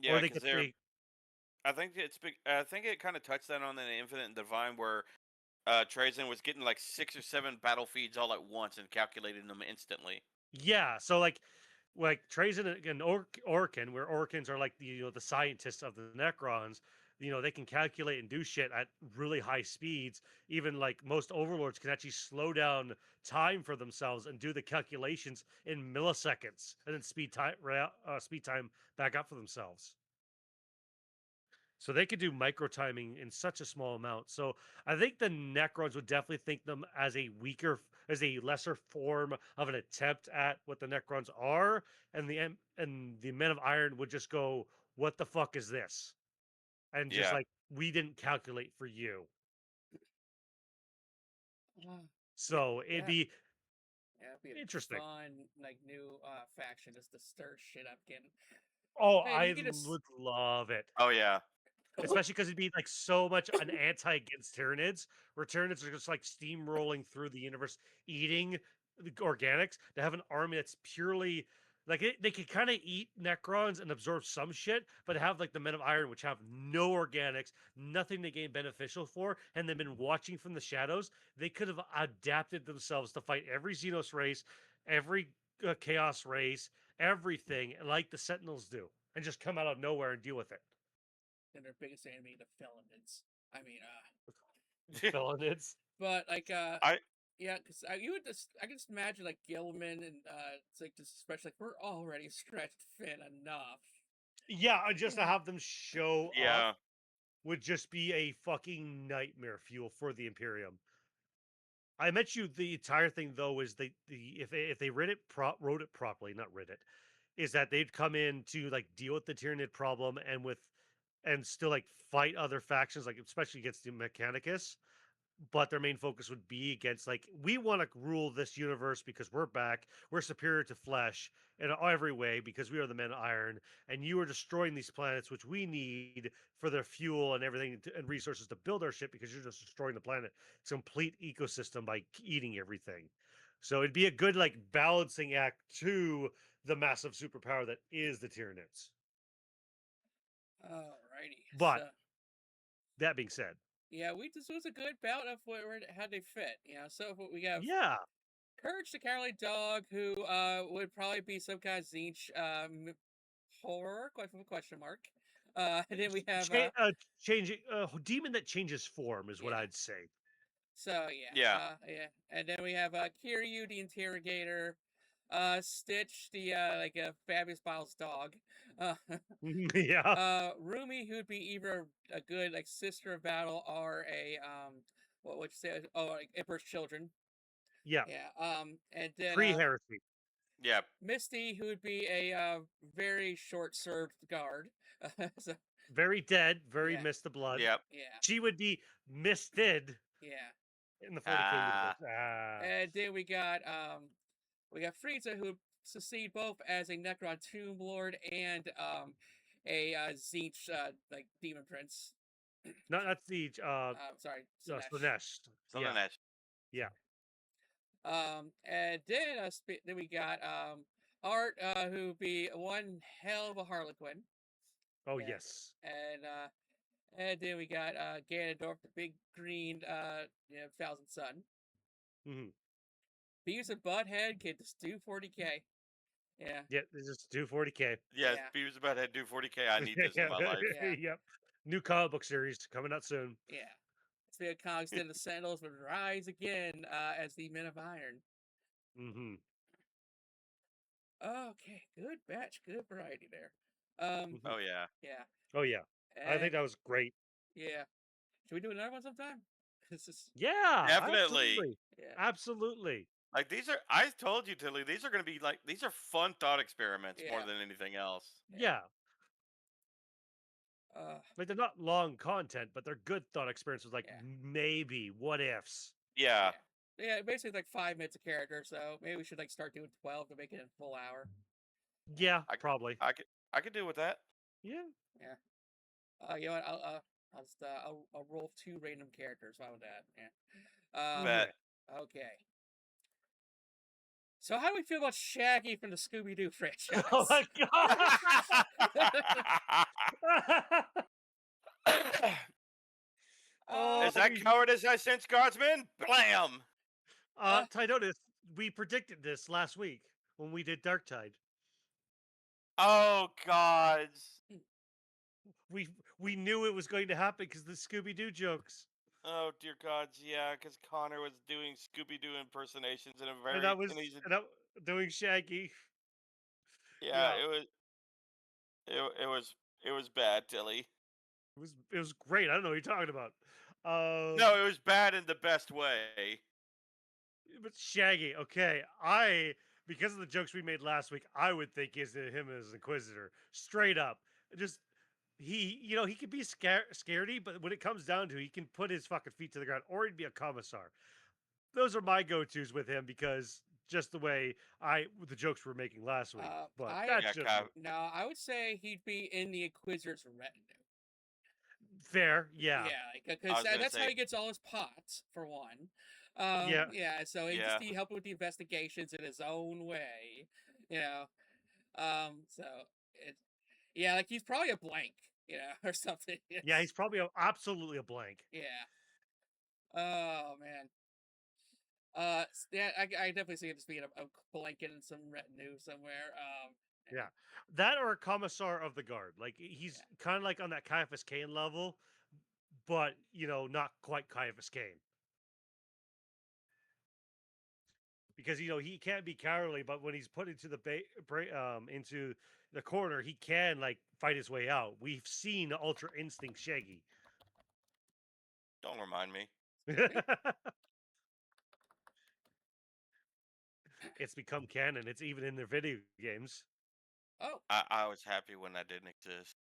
Yeah, Or they because get they're. they I think it's big. I think it kind of touched that on the Infinite and Divine where Trajan was getting like 6 or 7 battle feeds all at once and calculating them instantly. yeah, so like Trazen and Orkin, where Orkins are like the the scientists of the Necrons. They can calculate and do shit at really high speeds. Even like most overlords can actually slow down time for themselves and do the calculations in milliseconds, and then speed time back up for themselves. So they could do micro timing in such a small amount. So I think the Necrons would definitely think them as as a lesser form of an attempt at what the Necrons are, and the Men of Iron would just go, "What the fuck is this?" And just Yeah. like, we didn't calculate for you. yeah, So it'd that be yeah, it'd be a interesting. fun like new faction just to stir shit up again. Oh, Hey, if I you could just would love it. Oh yeah. Especially because it'd be like so much an anti against Tyranids, where Tyranids are just like steamrolling through the universe, eating the organics. To have an army that's purely like they could kind of eat Necrons and absorb some shit, but have like the Men of Iron, which have no organics, nothing they gain beneficial for, and they've been watching from the shadows. They could have adapted themselves to fight every Xenos race, every Chaos race, everything like the Sentinels do, and just come out of nowhere and deal with it. and their biggest enemy, the Felonids. I mean, Felonids. but like, I yeah, because you would just, I can just imagine like Gilman and it's like just especially like we're already stretched thin enough. Yeah, just to have them show up yeah. would just be a fucking nightmare fuel for the Imperium. I bet you the entire thing though is if they wrote it properly, not read it, is that they'd come in to like deal with the Tyranid problem and still like fight other factions, like especially against the Mechanicus, but their main focus would be against like, we want to rule this universe because we're back, we're superior to flesh in every way because we are the Men of Iron, and you are destroying these planets which we need for their fuel and everything and resources to build our ship, because you're just destroying the planet, it's a complete ecosystem by eating everything. So it'd be a good like balancing act to the massive superpower that is the Tyranids. Alrighty, so But that being said, yeah, this was a good bout of how they fit. So we have yeah, Courage the Cowardly Dog, who would probably be some kind of Zinch horror, question mark. And then we have changing demon that changes form is what yeah. I'd say. So yeah, Yeah. yeah, and then we have Kiryu the Interrogator, Stitch the like a Fabulous Miles dog, uh, Yeah, Rumi who'd be either a good like sister of battle or a what would you say? Oh, like Emperor's Children. yeah. Yeah. And then Pre-heresy. Yeah. Misty who would be a very short-served guard. So Very dead, very yeah, missed the blood. Yep. yeah, She would be misted yeah. in the 40K Ah. universe. Ah. And then we got Frieza who succeed both as a Necron Tomb Lord and a Zinch like Demon Prince. No, that's the Sorry, Slanesh. Slanesh. Something Yeah, that. yeah. And then then we got Art, who be one hell of a Harlequin. Oh Yeah. yes. And then we got Ganondorf, the big green Thousand Sun. Hmm. Beavis and Butthead can just do 40k. Yeah. Yeah, just do 40K. Yes, Yeah. Beavis about to do 40K. I need this in my life. Yeah. Yep. New comic book series coming out soon. Yeah. Speaking of comics, then the Sentinels would rise again as the Men of Iron. Hmm. Okay, good batch, good variety there. Oh yeah. Yeah. Oh yeah, I And think that was great. yeah. Should we do another one sometime? This is Yeah, Definitely. absolutely, yeah. absolutely. Like these are, I told you, Tilly, these are going to be like, these are fun thought experiments more Yeah. than anything else. Yeah, Uh, like they're not long content, but they're good thought experiences. Like Yeah. maybe what ifs. Yeah. yeah, basically like 5 minutes a character, so maybe we should like start doing 12 to make it a full hour. Yeah, I, probably. I could deal with that. Yeah. Yeah. You know what? I'll just I'll roll 2 random characters. How about that? Yeah. Bet. Okay. So how do we feel about Shaggy from the Scooby Doo franchise? Oh my god. Is that cowardice I sense, guardsman? Blam! Tidonus, we predicted this last week when we did Dark Tide. Oh gods. We knew it was going to happen because the Scooby Doo jokes. Oh dear gods, yeah, because Connor was doing Scooby Doo impersonations in a very And I was doing Shaggy. yeah, it was bad, Tilly. It was great. I don't know what you're talking about. No, it was bad in the best way. But Shaggy, okay, because of the jokes we made last week, I would think is him as Inquisitor, straight up. Just he could be scaredy, but when it comes down to it, he can put his fucking feet to the ground, or he'd be a commissar. Those are my go-tos with him because just the way the jokes we were making last week. But that's Yeah, just No, I would say he'd be in the Inquisitor's retinue. fair. Yeah. Yeah, because that's how he gets all his pots, for one. Yeah. Yeah, so he Yeah. just help with the investigations in his own way, you know. So yeah, like he's probably a blank, or something. Yeah, he's probably absolutely a blank. Yeah. Oh man. Yeah, I definitely see him just being a blanket in some retinue somewhere. Yeah, that or a commissar of the guard. Like he's kind of like on that Caiaphas Cain level, but not quite Caiaphas Cain. Because he can't be cowardly, but when he's put into into the corner, he can like fight his way out. We've seen Ultra Instinct Shaggy. Don't remind me. It's become canon. It's even in their video games. Oh. I was happy when that didn't exist.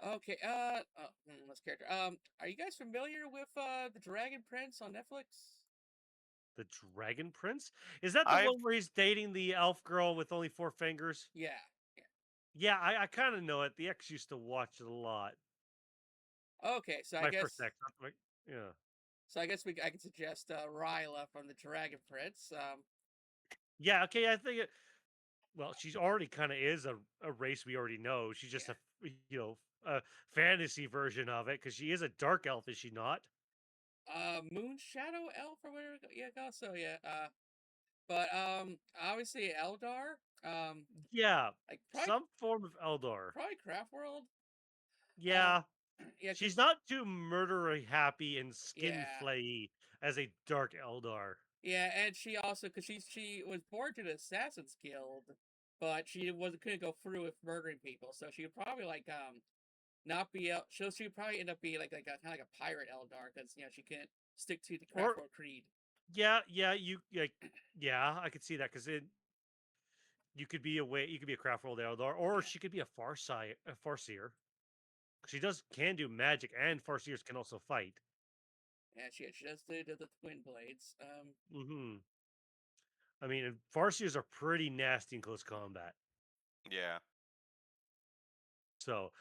Okay. Let's character. Are you guys familiar with the Dragon Prince on Netflix? The Dragon Prince? Is that the one where he's dating the elf girl with only 4 fingers? Yeah. Yeah, I kind of know it. The ex used to watch it a lot. Okay, so My first ex, yeah. So I guess I could suggest Ryla from the Dragon Prince. Yeah, okay, I think it. Well, she's already kind of is a race we already know. She's just a fantasy version of it because she is a dark elf, is she not? Moon Shadow Elf or whatever. Yeah, also yeah. But obviously Eldar. Yeah, like some form of Eldar. Probably Craft World. Yeah. Yeah, she's not too murdery happy and skin Yeah. flayy as a dark Eldar. Yeah, and she also because she was born to the Assassins Guild, but she couldn't go through with murdering people, so she would probably not be she would probably end up being like a kind of like a pirate Eldar because she couldn't stick to the Craft World creed. Yeah, I could see that because you could be a Craft World Eldar, or she could be a Farseer. She can do magic, and Farseers can also fight. Yeah, she just did the twin blades. I mean, Farseers are pretty nasty in close combat. Yeah. So,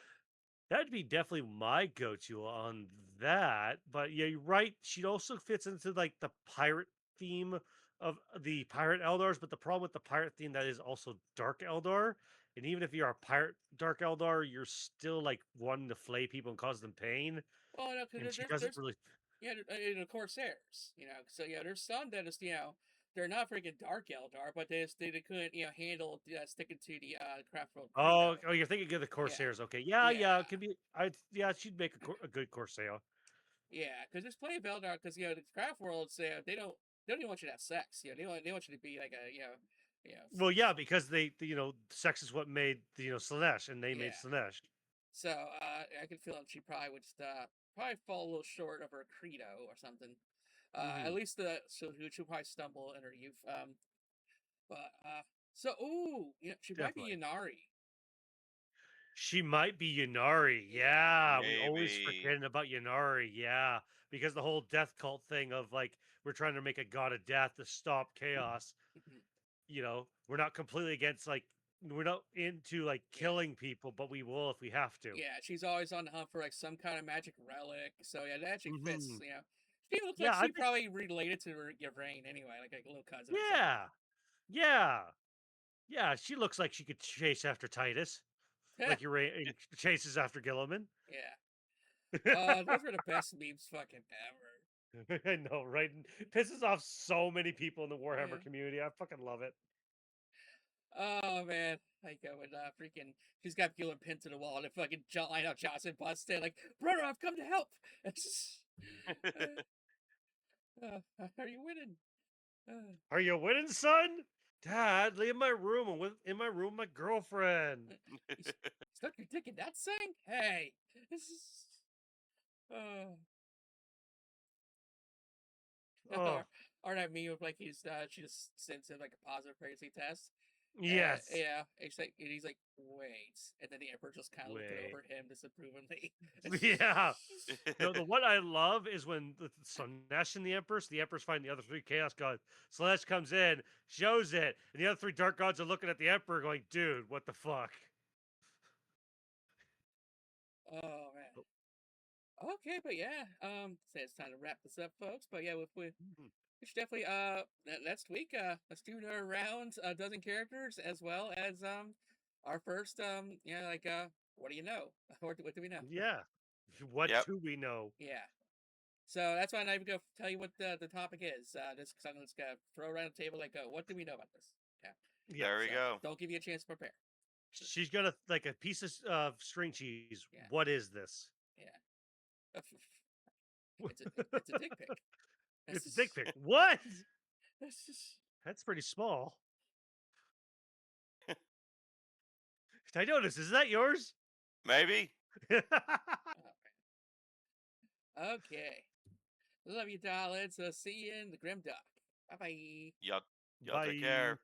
That'd be definitely my go-to on that. But yeah, you're right. She also fits into like the pirate theme of the pirate Eldars. But the problem with the pirate theme that is also Dark Eldar. And even if you're a pirate Dark Eldar, you're still like wanting to flay people and cause them pain. Well, no, And because she doesn't there's really. yeah, the Corsairs, so yeah, there's some that is they're not freaking Dark Eldar, but they couldn't handle sticking to the craft world Oh, credo. oh, you're thinking of the Yeah, Corsairs. Okay, yeah, yeah, yeah, it could be. I yeah, she'd make a good Corsair. yeah, because there's plenty of Eldar because the craft worlds they don't even want you to have sex, they want you to be like a Well, yeah, because sex is what made Slanesh, and they made yeah. Slanesh. So I can feel that she probably would just probably fall a little short of her credo or something. At Hmm. least she'll probably stumble in her youth. But so ooh, she might be Definitely. Yanari. She might be Yunari. Yeah. Yeah, we always Maybe. forgetting about Yunari. Yeah, because the whole death cult thing of like we're trying to make a god of death to stop chaos. We're not completely against like we're not into like Yeah. killing people, but we will if we have to. Yeah, she's always on the hunt for like some kind of magic relic. So yeah, that actually fits. Hmm. She looks like Yeah, I she think. probably related to her Yvrain anyway, like a little cousin or something. Yeah, yeah, yeah. She looks like she could chase after Titus, like Urain chases after Gilliman. Yeah. Those were the best memes fucking ever. I know, right? Pisses off so many people in the Yeah. Warhammer community. I fucking love it. Oh man, like when freaking she's got Gillen pinned to the wall and it fucking I know Johnson busts in like, brother, I've come to help. It's just, are you winning? Uh, Are you winning, son? Dad, leave my room. I'm in my room, with my girlfriend. you stuck your dick in that thing? Hey, this is. Uh, Oh, or that meme of like she just sends him like a positive pregnancy test. yes. Yeah, he's like, wait, and then the emperor just kind of looking Wait. over him disapprovingly. Yeah. The what I love is when Slanesh and the Empress, the Empress fighting the other three Chaos Gods. Slanesh comes in, shows it, and the other three Dark Gods are looking at the Emperor going, dude, what the fuck? Oh man. Okay, but yeah, say it's time to wrap this up, folks. But yeah, Mhm. we should definitely next week let's do another round, a dozen characters as well as our first what do you know? What do we know? Yeah. What Yep. do we know? Yeah. So that's why I'm not even gonna tell you what the topic is. This because I'm just gonna throw around the table like, what do we know about this? Yeah. Yeah. There we So go. don't give you a chance to prepare. She's gonna like a piece of string cheese. Yeah. What is this? Yeah. It's a dick pic. It's a dick pic. What? That's just That's pretty small. Tidonus, is that yours? Maybe. okay. Love you, darlings. See you in the Grim Dark. Bye bye. Y'all take Bye. care.